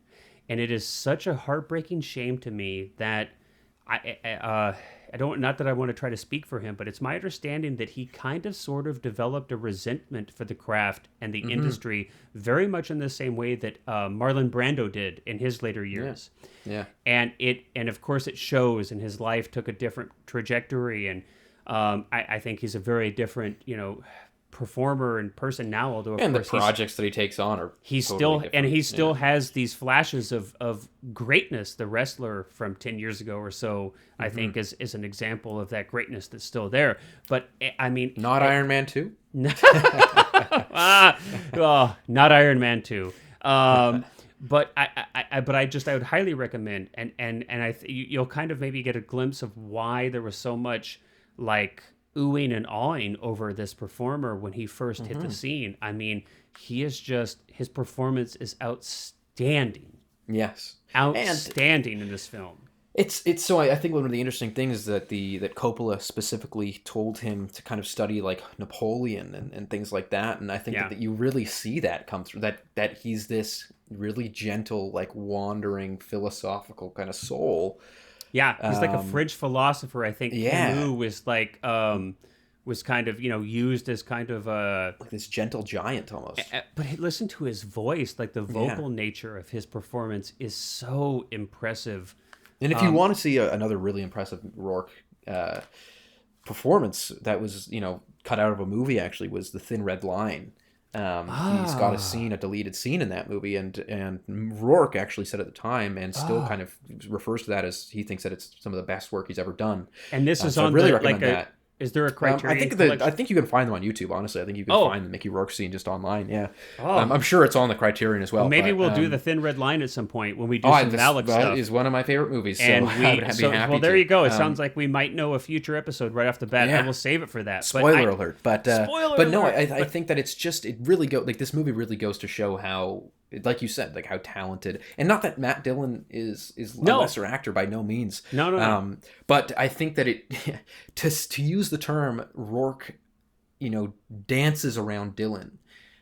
And it is such a heartbreaking shame to me that I don't, not that I want to try to speak for him, but it's my understanding that he kind of sort of developed a resentment for the craft and the industry very much in the same way that Marlon Brando did in his later years. Yeah. And of course it shows, and his life took a different trajectory. And I think he's a very different, performer and person now, although of course the projects that he takes on are he still has these flashes of greatness. The Wrestler from 10 years ago or so, I think is an example of that greatness that's still there. But I mean, not Iron Man 2. Not Iron Man 2. But I would highly recommend, and you'll kind of maybe get a glimpse of why there was so much like oohing and awing over this performer when he first hit the scene. I mean, his performance is outstanding. Yes. Outstanding in this film. It's so I think one of the interesting things that that Coppola specifically told him to kind of study like Napoleon and things like that, and I think that you really see that come through, that he's this really gentle, like wandering philosophical kind of soul. Yeah, he's like a French philosopher. I think Camus was like was kind of used as kind of like this gentle giant almost. But listen to his voice, like the vocal nature of his performance is so impressive. And if you want to see another really impressive Rourke performance that was cut out of a movie, actually, was The Thin Red Line. He's got a deleted scene in that movie, and Rourke actually said at the time, and still kind of refers to that as he thinks that it's some of the best work he's ever done. And this is so on I really recommend that. Is there a Criterion? I think you can find them on YouTube. Honestly, I think you can find the Mickey Rourke scene just online. Yeah, I'm sure it's on the Criterion as well. Maybe we'll do The Thin Red Line at some point when we do some Malick stuff. That is one of my favorite movies. And so I would be happy. Well, there you go. It sounds like we might know a future episode right off the bat. I will save it for that. Spoiler alert! But no, I think that this movie really goes to show how, like you said, like how talented, and not that Matt Dillon is a lesser actor by no means. No. But I think that to use the term Rourke, dances around Dillon,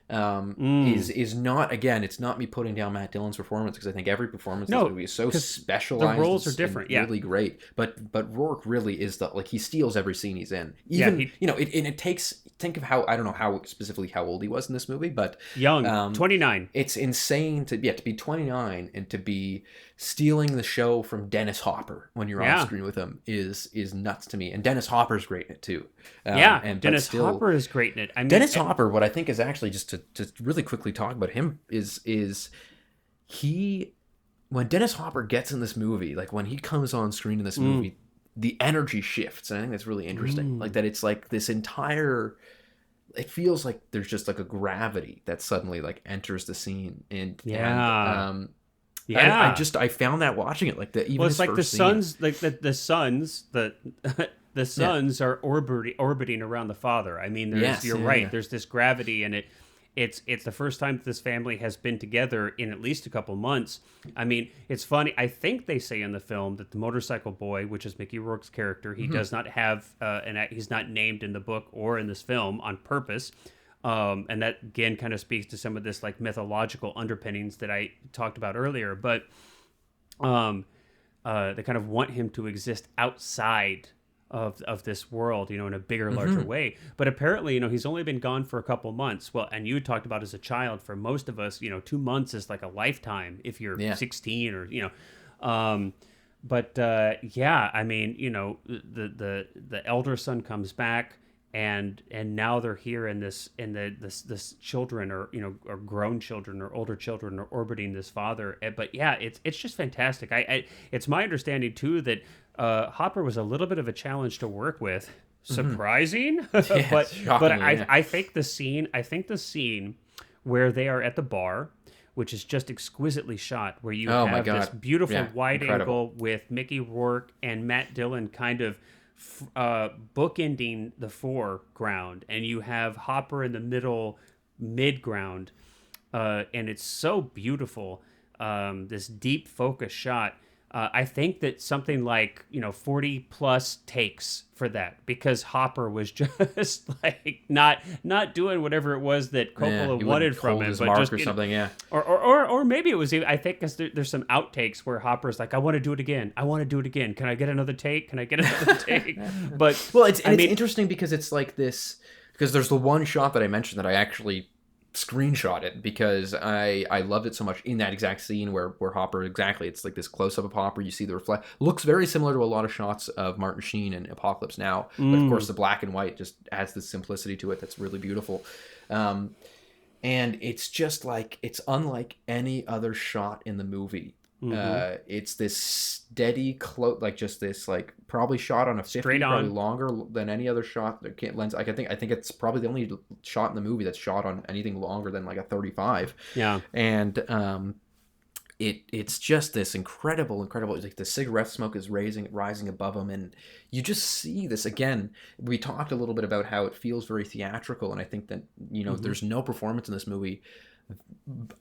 is not, again, it's not me putting down Matt Dillon's performance, because I think every performance in this movie is so specialized. The roles are different, really great. But Rourke really is he steals every scene he's in. Even it takes, think of how, I don't know how specifically how old he was in this movie, but young, 29. It's insane to be 29 and to be stealing the show from Dennis Hopper when you're on screen with him is nuts to me. And Dennis Hopper's great in it too. Dennis Hopper is great in it. I mean, Dennis Hopper, what I think is actually, just to really quickly talk about him, is when Dennis Hopper gets in this movie, like when he comes on screen in this movie, the energy shifts, and I think that's really interesting. Like that, it's like this entire. It feels like there's just like a gravity that suddenly like enters the scene, I found that watching it, like the it's like the suns, like the suns are orbiting around the father. I mean, you're right. There's this gravity, and it's the first time that this family has been together in at least a couple months. I mean, it's funny. I think they say in the film that the motorcycle boy, which is Mickey Rourke's character, he does not have he's not named in the book or in this film on purpose. And that again kind of speaks to some of this like mythological underpinnings that I talked about earlier. But they kind of want him to exist outside of this world, in a bigger, larger way. But apparently, he's only been gone for a couple months. Well, and you talked about as a child. For most of us, 2 months is like a lifetime if you're 16 or But yeah, I mean, the elder son comes back, and now they're here in this children, or or grown children or older children are orbiting this father. But yeah, it's just fantastic. It's my understanding too that Hopper was a little bit of a challenge to work with. Surprising, but I think the scene where they are at the bar, which is just exquisitely shot, where you have this beautiful wide angle with Mickey Rourke and Matt Dillon kind of bookending the foreground, and you have Hopper in the midground, and it's so beautiful. This deep focus shot. I think that something like 40 plus takes for that, because Hopper was just like not doing whatever it was that Coppola wanted from him, but just or something, or maybe it was, I think, because there's some outtakes where Hopper's like, I want to do it again. Can I get another take? But well, it's interesting because it's like this, because there's the one shot that I mentioned that I actually screenshot it because I loved it so much in that exact scene where Hopper, it's like this close-up of Hopper. You see the reflect, looks very similar to a lot of shots of Martin Sheen and Apocalypse Now, but of course the black and white just adds this simplicity to it that's really beautiful. And it's just like, it's unlike any other shot in the movie. It's this steady close, like just this, like probably shot on a 50, probably longer than any other shot. There can't lens. Like I think it's probably the only shot in the movie that's shot on anything longer than like a 35. Yeah, and it's just this incredible. Like the cigarette smoke is rising above him, and you just see this again. We talked a little bit about how it feels very theatrical, and I think that there's no performance in this movie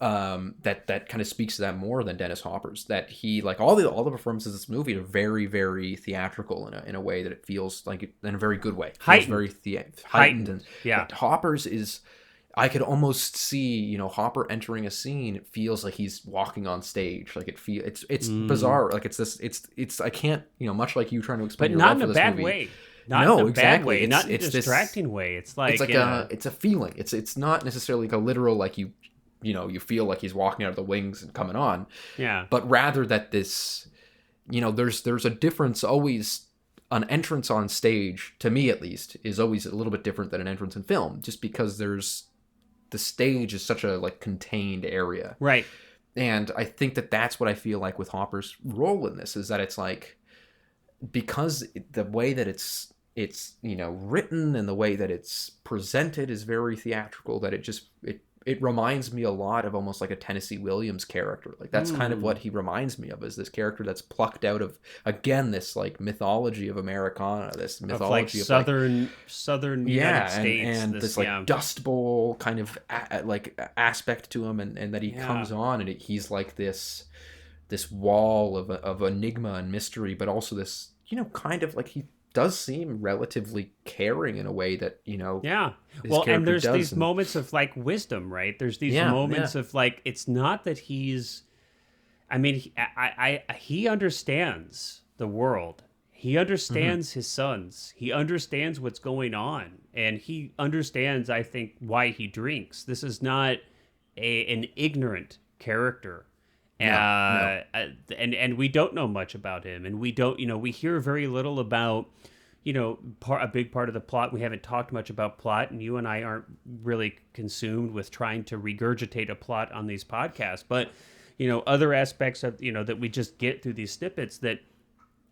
that kind of speaks to that more than Dennis Hopper's. That he, like all the performances in this movie are very, very theatrical in a way that it feels like in a very good way. Heightened. Very heightened. And yeah. Hopper's is, I could almost see Hopper entering a scene. It feels like he's walking on stage. Like it's bizarre. Like it's I can't much like you trying to explain, but your not love in for a this bad movie. way. Not in a bad way, not in a distracting way. It's like it's a feeling. It's not necessarily like a literal, like you feel like he's walking out of the wings and coming on. Yeah. But rather that this, there's a difference always. An entrance on stage, to me at least, is always a little bit different than an entrance in film, just because the stage is such a like contained area. Right. And I think that's what I feel like with Hopper's role in this, is that it's like, because the way that it's written and the way that it's presented is very theatrical, that it reminds me a lot of almost like a Tennessee Williams character. Like that's kind of what he reminds me of, is this character that's plucked out of, again, this like mythology of Americana, this mythology of like southern United States, and this like Dust Bowl kind of aspect to him, and that he comes on and he's like this wall of enigma and mystery, but also this kind of like, he does seem relatively caring in a way that well, and there's these moments of like wisdom, right? There's these moments of like, it's not that he's, I mean, he understands the world, he understands his sons, he understands what's going on, and he understands, I think, why he drinks. This is not an ignorant character. No. And we don't know much about him, and we don't, we hear very little about, a big part of the plot. We haven't talked much about plot, and you and I aren't really consumed with trying to regurgitate a plot on these podcasts, but, other aspects of, that we just get through these snippets, that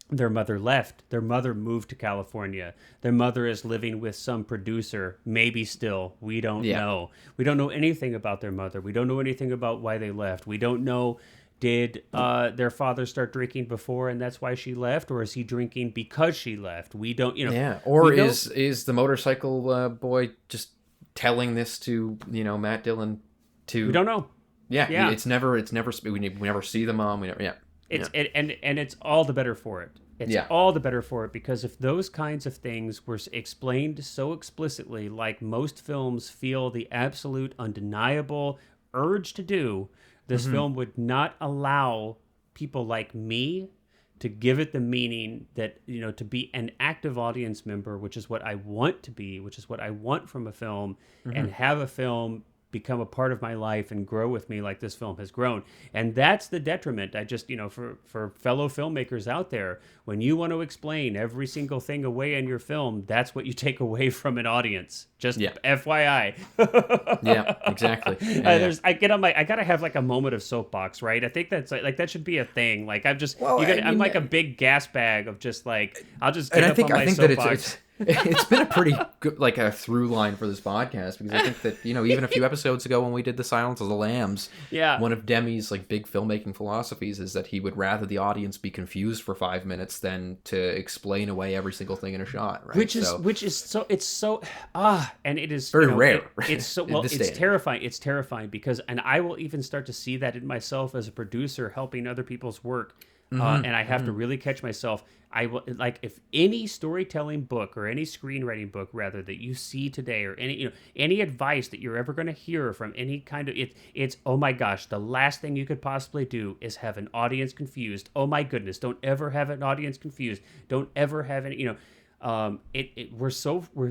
their mother left, their mother moved to California, their mother is living with some producer, maybe still, we don't know. We don't know anything about their mother. We don't know anything about why they left. We don't know, did their father start drinking before and that's why she left, or is he drinking because she left? We don't, or is the motorcycle boy just telling this to, Matt Dillon to... We don't know. Yeah. It's never, we never see the mom. We never, And it's all the better for it. It's all the better for it, because if those kinds of things were explained so explicitly, like most films feel the absolute undeniable urge to do, this film would not allow people like me to give it the meaning that, to be an active audience member, which is what I want to be, which is what I want from a film, and have a film become a part of my life and grow with me like this film has grown. And that's the detriment. I just, for fellow filmmakers out there, when you want to explain every single thing away in your film, that's what you take away from an audience. Just FYI. Yeah, exactly. I gotta have like a moment of soapbox, right? I think that's like that should be a thing. Like I'm like a big gas bag of just like, I'll just get up on my soapbox. It's been a pretty good, like, a through line for this podcast, because I think that, even a few episodes ago when we did The Silence of the Lambs, one of Demi's like big filmmaking philosophies is that he would rather the audience be confused for 5 minutes than to explain away every single thing in a shot, right? Which is so and it is very rare. It's so well, it's terrifying. It's terrifying because, and I will even start to see that in myself as a producer helping other people's work. And I have to really catch myself. I will, like, if any storytelling book or any screenwriting book rather that you see today, or any advice that you're ever going to hear from any kind of it's oh my gosh, the last thing you could possibly do is have an audience confused. Oh my goodness, don't ever have an audience confused. Don't ever have any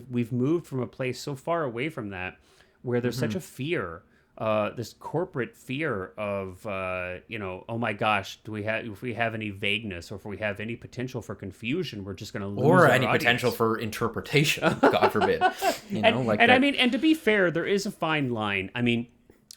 we've moved from a place so far away from that where there's such a fear. This corporate fear of, oh my gosh, if we have any vagueness or if we have any potential for confusion, we're just going to lose or our any audience. Potential for interpretation, God forbid. And to be fair, there is a fine line. I mean,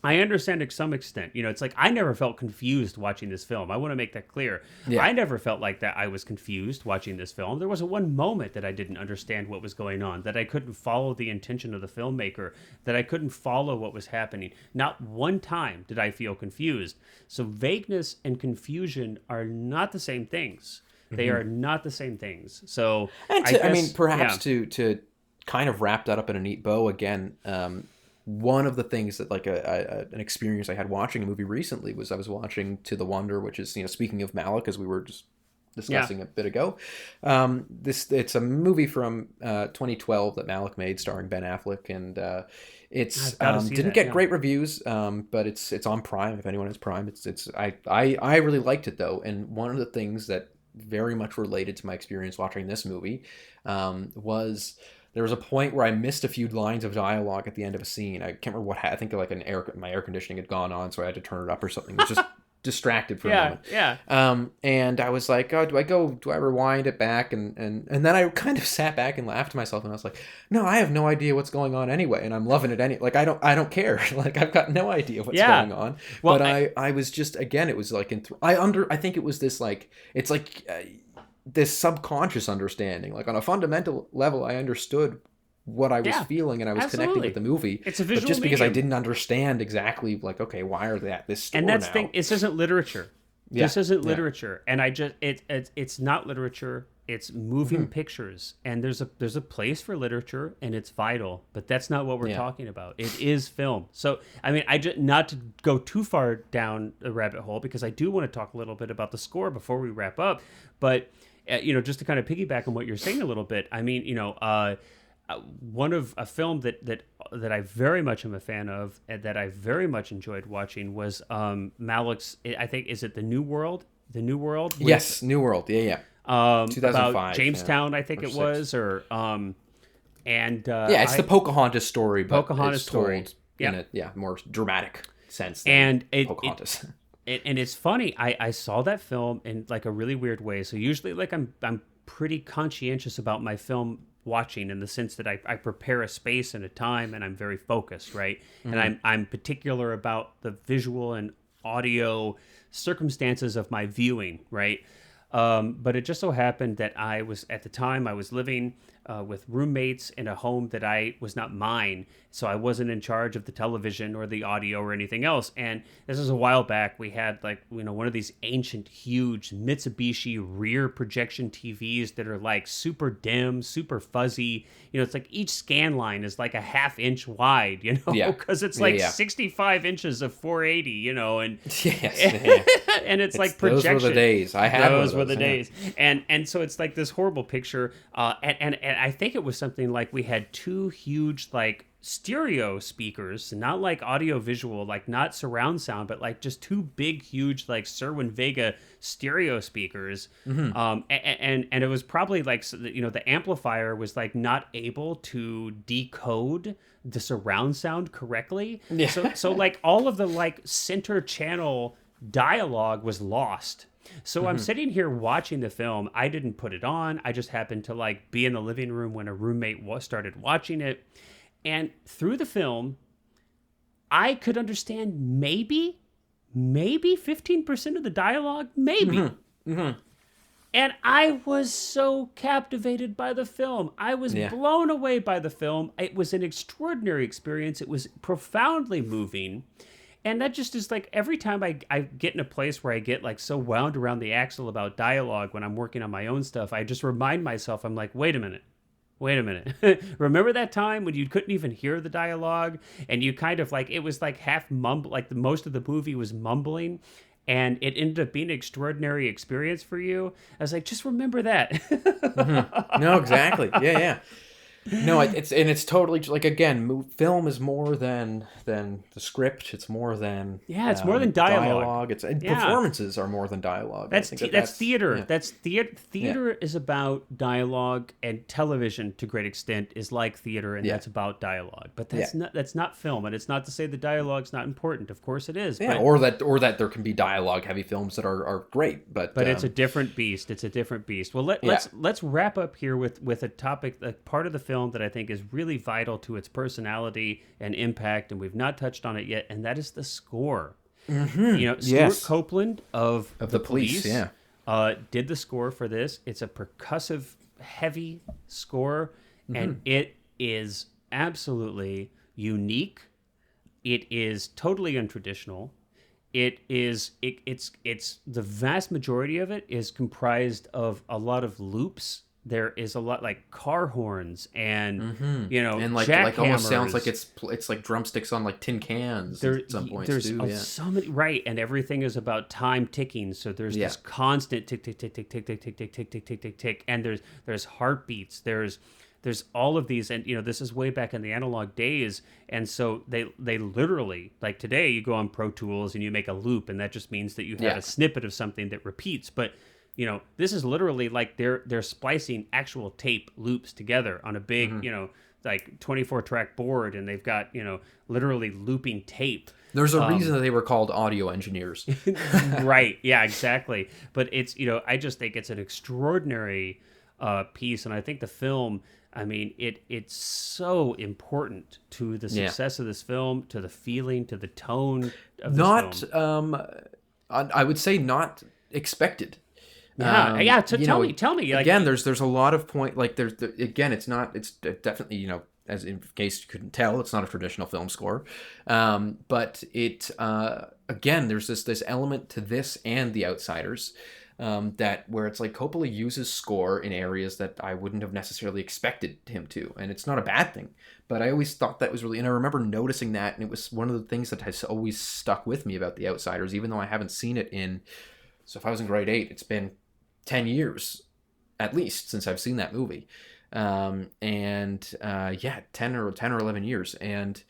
I understand to some extent. It's like I never felt confused watching this film. I want to make that clear. Yeah. I never felt like that I was confused watching this film. There wasn't one moment that I didn't understand what was going on, that I couldn't follow the intention of the filmmaker, that I couldn't follow what was happening. Not one time did I feel confused. So vagueness and confusion are not the same things. They are not the same things. So perhaps to kind of wrap that up in a neat bow again. One of the things that, like, an experience I had watching a movie recently was I was watching To the Wonder, which is, speaking of Malick, as we were just discussing a bit ago. It's a movie from 2012 that Malick made, starring Ben Affleck, and it's didn't get great reviews, but it's on Prime. If anyone has Prime, I really liked it though, and one of the things that very much related to my experience watching this movie was. There was a point where I missed a few lines of dialogue at the end of a scene. I can't remember what I think like my air conditioning had gone on, so I had to turn it up or something. It was just distracted for a moment. Yeah. And I was like, oh, do I rewind it back? And then I kind of sat back and laughed to myself, and I was like, no, I have no idea what's going on anyway, and I'm loving it like I don't care. Like, I've got no idea what's going on. Well, but I was just, again, it was like I think it was this, like, it's like this subconscious understanding. Like, on a fundamental level, I understood what I was feeling, and I was connecting with the movie. It's a visual but just because medium. I didn't understand exactly, like, okay, why are they at this store now? And that's now? the thing. This isn't literature. This isn't literature. And it's not literature. It's moving pictures. And there's a place for literature, and it's vital. But that's not what we're talking about. It is film. So, I mean, not to go too far down the rabbit hole, because I do want to talk a little bit about the score before we wrap up. But just to kind of piggyback on what you're saying a little bit, I mean, one of a film that I very much am a fan of, and that I very much enjoyed watching, was Malick's. I think, is it The New World? The New World. Yes, New World. Yeah. 2005. About Jamestown, I think it was, or it's the Pocahontas story, but Pocahontas it's told story. in a more dramatic sense than Pocahontas. And it's funny, I saw that film in like a really weird way. So usually, like, I'm pretty conscientious about my film watching, in the sense that I prepare a space and a time, and I'm very focused, right? And I'm particular about the visual and audio circumstances of my viewing, right? But it just so happened that I was living with roommates in a home that was not mine, so I wasn't in charge of the television or the audio or anything else. And this was a while back. We had, like, one of these ancient, huge Mitsubishi rear projection TVs that are like super dim, super fuzzy. It's like each scan line is like a ½ inch wide, because it's like 65 inches of 480, and yes, and it's like projection. Those were the days. I had those were the yeah. days. And so it's like this horrible picture. And I think it was something like we had two huge like stereo speakers, not like audio visual, like not surround sound, but like just two big huge like Serwin Vega stereo speakers. And it was probably like, the amplifier was like not able to decode the surround sound correctly. Yeah. So like all of the like center channel dialogue was lost. So I'm sitting here watching the film. I didn't put it on. I just happened to like be in the living room when a roommate started watching it. And through the film, I could understand maybe 15% of the dialogue, maybe. And I was so captivated by the film. I was blown away by the film. It was an extraordinary experience. It was profoundly moving. And that just is like every time I get in a place where I get like so wound around the axle about dialogue when I'm working on my own stuff, I just remind myself, I'm like, wait a minute. Remember that time when you couldn't even hear the dialogue and you kind of like, it was like half mumble, like most of the movie was mumbling, and it ended up being an extraordinary experience for you. I was like, just remember that. No, exactly. Yeah. No, it's totally like, again, film is more than the script. It's more than it's more than dialogue. Performances are more than dialogue. That's theater. Yeah. That's theater is about dialogue, and television to a great extent is like theater, and that's about dialogue. But that's not film, and it's not to say the dialogue's not important. Of course it is. Yeah, but, or that there can be dialogue heavy films that are great, but it's a different beast. It's a different beast. Well, let's wrap up here with a topic, a part of the film that I think is really vital to its personality and impact, and we've not touched on it yet, and that is the score. Stuart Copeland of the Police did the score for this. It's a percussive, heavy score, and it is absolutely unique. It is totally untraditional. It's the vast majority of it is comprised of a lot of loops. There is a lot like car horns and and like almost sounds like it's like drumsticks on like tin cans at some points too. So many, right, and everything is about time ticking. So there's this constant tick tick tick tick tick tick tick tick tick tick tick tick tick, and there's heartbeats. There's all of these, and this is way back in the analog days, and so they literally, like today you go on Pro Tools and you make a loop, and that just means that you have a snippet of something that repeats, but this is literally like they're splicing actual tape loops together on a big, like 24-track board, and they've got, literally looping tape. There's a reason that they were called audio engineers. Right. Yeah, exactly. But it's, I just think it's an extraordinary piece, and I think the film, I mean, it's so important to the success of this film, to the feeling, to the tone of this film. I would say not expected. Tell me. Like, again, there's a lot of point. Like it's definitely, as in case you couldn't tell, it's not a traditional film score. But it again, there's this element to this and The Outsiders, that where it's like Coppola uses score in areas that I wouldn't have necessarily expected him to, and it's not a bad thing. But I always thought that was really, and I remember noticing that, and it was one of the things that has always stuck with me about The Outsiders, even though I haven't seen it in. So if I was in grade 8, it's been 10 years at least since I've seen that movie. 10 or 11 years. And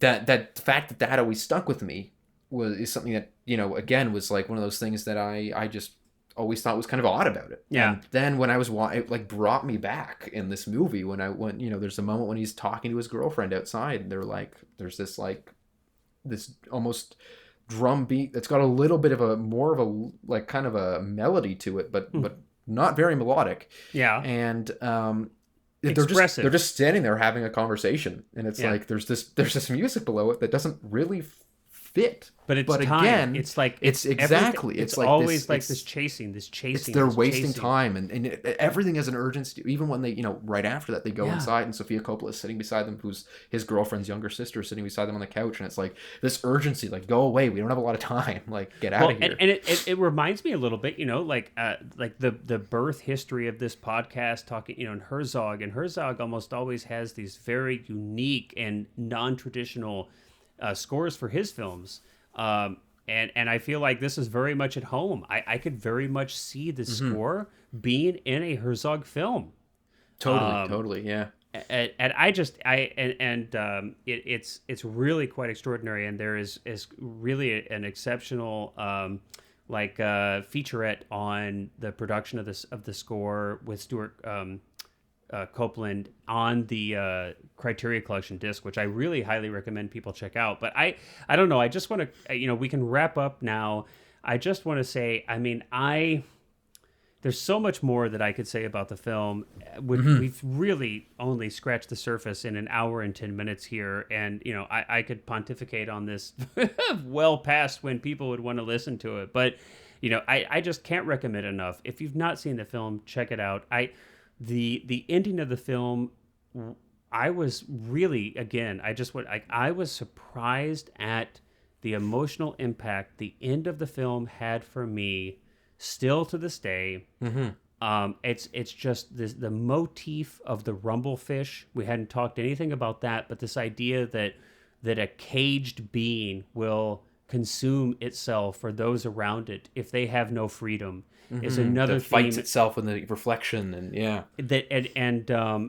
that fact that always stuck with me is something that, again, was like one of those things that I just always thought was kind of odd about it. Yeah. And then when I was, it like brought me back in this movie when I went, there's a moment when he's talking to his girlfriend outside, and they're like, there's this almost drum beat that's got a little bit of like kind of a melody to it, but not very melodic. Yeah. And they're just standing there having a conversation, and it's like there's this music below it that doesn't really fit. But time. Again, it's like it's exactly it's like always this chasing. They're wasting time, and everything has an urgency. Even when they, right after that, they go inside, and Sofia Coppola is sitting beside them, who's his girlfriend's younger sister, sitting beside them on the couch, and it's like this urgency, like, go away, we don't have a lot of time, like, get out of here. And it reminds me a little bit, like the birth history of this podcast, talking, and Herzog almost always has these very unique and non-traditional scores for his films. And I feel like this is very much at home. I could very much see the score being in a Herzog film. Totally, yeah. And it's really quite extraordinary, and there is really an exceptional featurette on the production of the score with Stuart Copeland on the Criteria Collection disc, which I really highly recommend people check out. But I don't know. I just want to, we can wrap up now. I just want to say, I mean, there's so much more that I could say about the film. We've really only scratched the surface in an hour and 10 minutes here. And, I could pontificate on this well past when people would want to listen to it. But, I just can't recommend it enough. If you've not seen the film, check it out. The ending of the film, I was really, again, I was surprised at the emotional impact the end of the film had for me. Still to this day, it's just the motif of the rumblefish. We hadn't talked anything about that, but this idea that a caged being will consume itself for those around it if they have no freedom is another that fights theme. itself in the reflection, and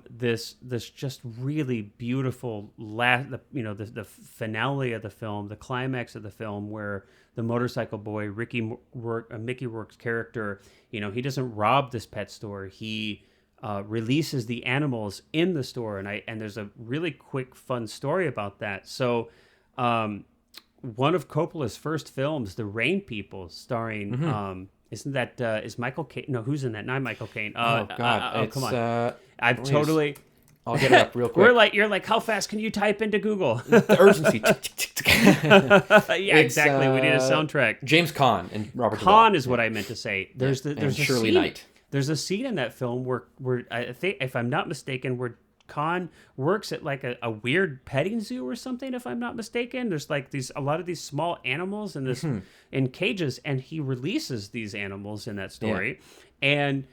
this just really beautiful the finale of the film, the climax of the film, where the motorcycle boy Mickey Rourke's character, he doesn't rob this pet store. He releases the animals in the store, and there's a really quick fun story about that. So one of Coppola's first films, The Rain People, starring isn't that is Michael Caine? No, who's in that? Not Michael Caine. Oh God! Come on! I've please. totally. I'll get it up real quick. You're like, how fast can you type into Google? The urgency. Yeah, exactly. We need a soundtrack. James Caan and Robert Caan Duvall. is what I meant to say. There's a Shirley scene, Knight. There's a scene in that film where I think, if I'm not mistaken, where Caan works at like a weird petting zoo or something, if I'm not mistaken. There's like a lot of these small animals in cages, and he releases these animals in that story. And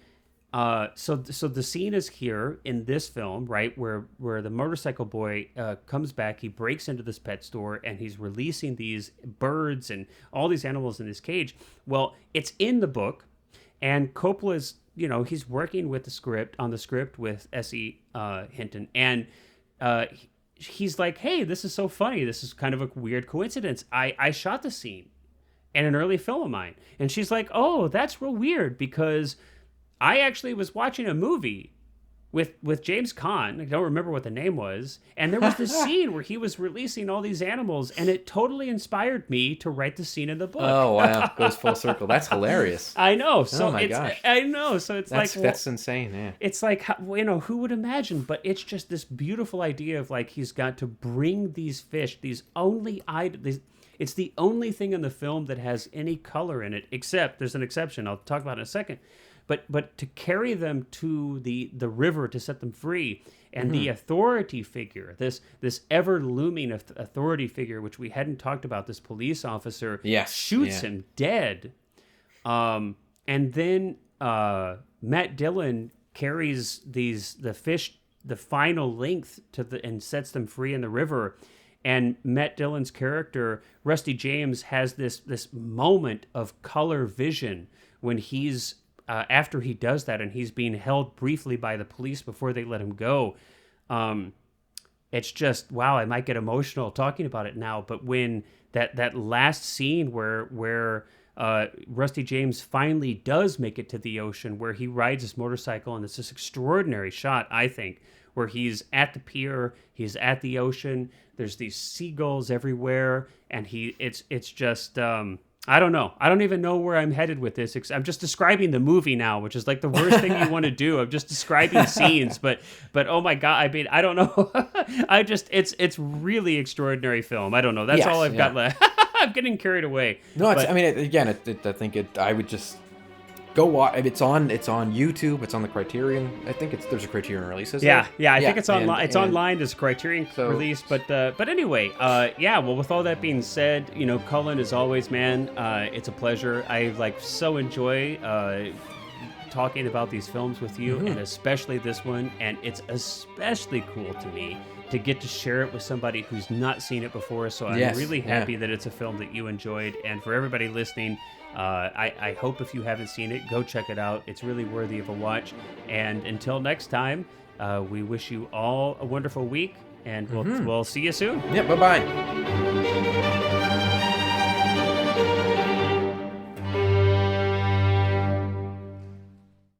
so the scene is here in this film, right, where the motorcycle boy comes back. He breaks into this pet store, and he's releasing these birds and all these animals in this cage. Well, it's in the book, and Coppola's, he's working with the script with S.E. Hinton, and he's like, hey, this is so funny. This is kind of a weird coincidence. I shot the scene in an early film of mine. And she's like, oh, that's real weird, because I actually was watching a movie with James Caan. I don't remember what the name was. And there was this scene where he was releasing all these animals, and it totally inspired me to write the scene in the book. Oh, wow. Goes full circle. That's hilarious. I know. So oh, my gosh. I know. So that's insane, yeah. It's like, who would imagine? But it's just this beautiful idea of like, he's got to bring these fish, it's the only thing in the film that has any color in it, except there's an exception I'll talk about in a second. But to carry them to the river to set them free, and the authority figure, this ever looming authority figure, which we hadn't talked about, this police officer, shoots him dead, and then Matt Dillon carries the fish the final length and sets them free in the river. And Matt Dillon's character, Rusty James, has this moment of color vision when he's after he does that, and he's being held briefly by the police before they let him go. It's just, wow, I might get emotional talking about it now, but when that last scene where Rusty James finally does make it to the ocean, where he rides his motorcycle, and it's this extraordinary shot, I think, where he's at the pier, he's at the ocean, there's these seagulls everywhere, and it's just... I don't know. I don't even know where I'm headed with this. I'm just describing the movie now, which is like the worst thing you want to do. I'm just describing scenes, but oh my God, I mean, I don't know. It's really extraordinary film. I don't know. That's all I've got left. I'm getting carried away. No, I think I would just go watch. It's on YouTube. It's on the Criterion. I think there's a Criterion release. Isn't I there? think it's online. It's online. There's a Criterion release. But anyway, Well, with all that being said, Cullen, as always, man, it's a pleasure. I so enjoy talking about these films with you, and especially this one. And it's especially cool to me to get to share it with somebody who's not seen it before. So I'm really happy that it's a film that you enjoyed. And for everybody listening, I hope if you haven't seen it, go check it out. It's really worthy of a watch. And until next time, we wish you all a wonderful week, and we'll see you soon. Yeah, bye-bye.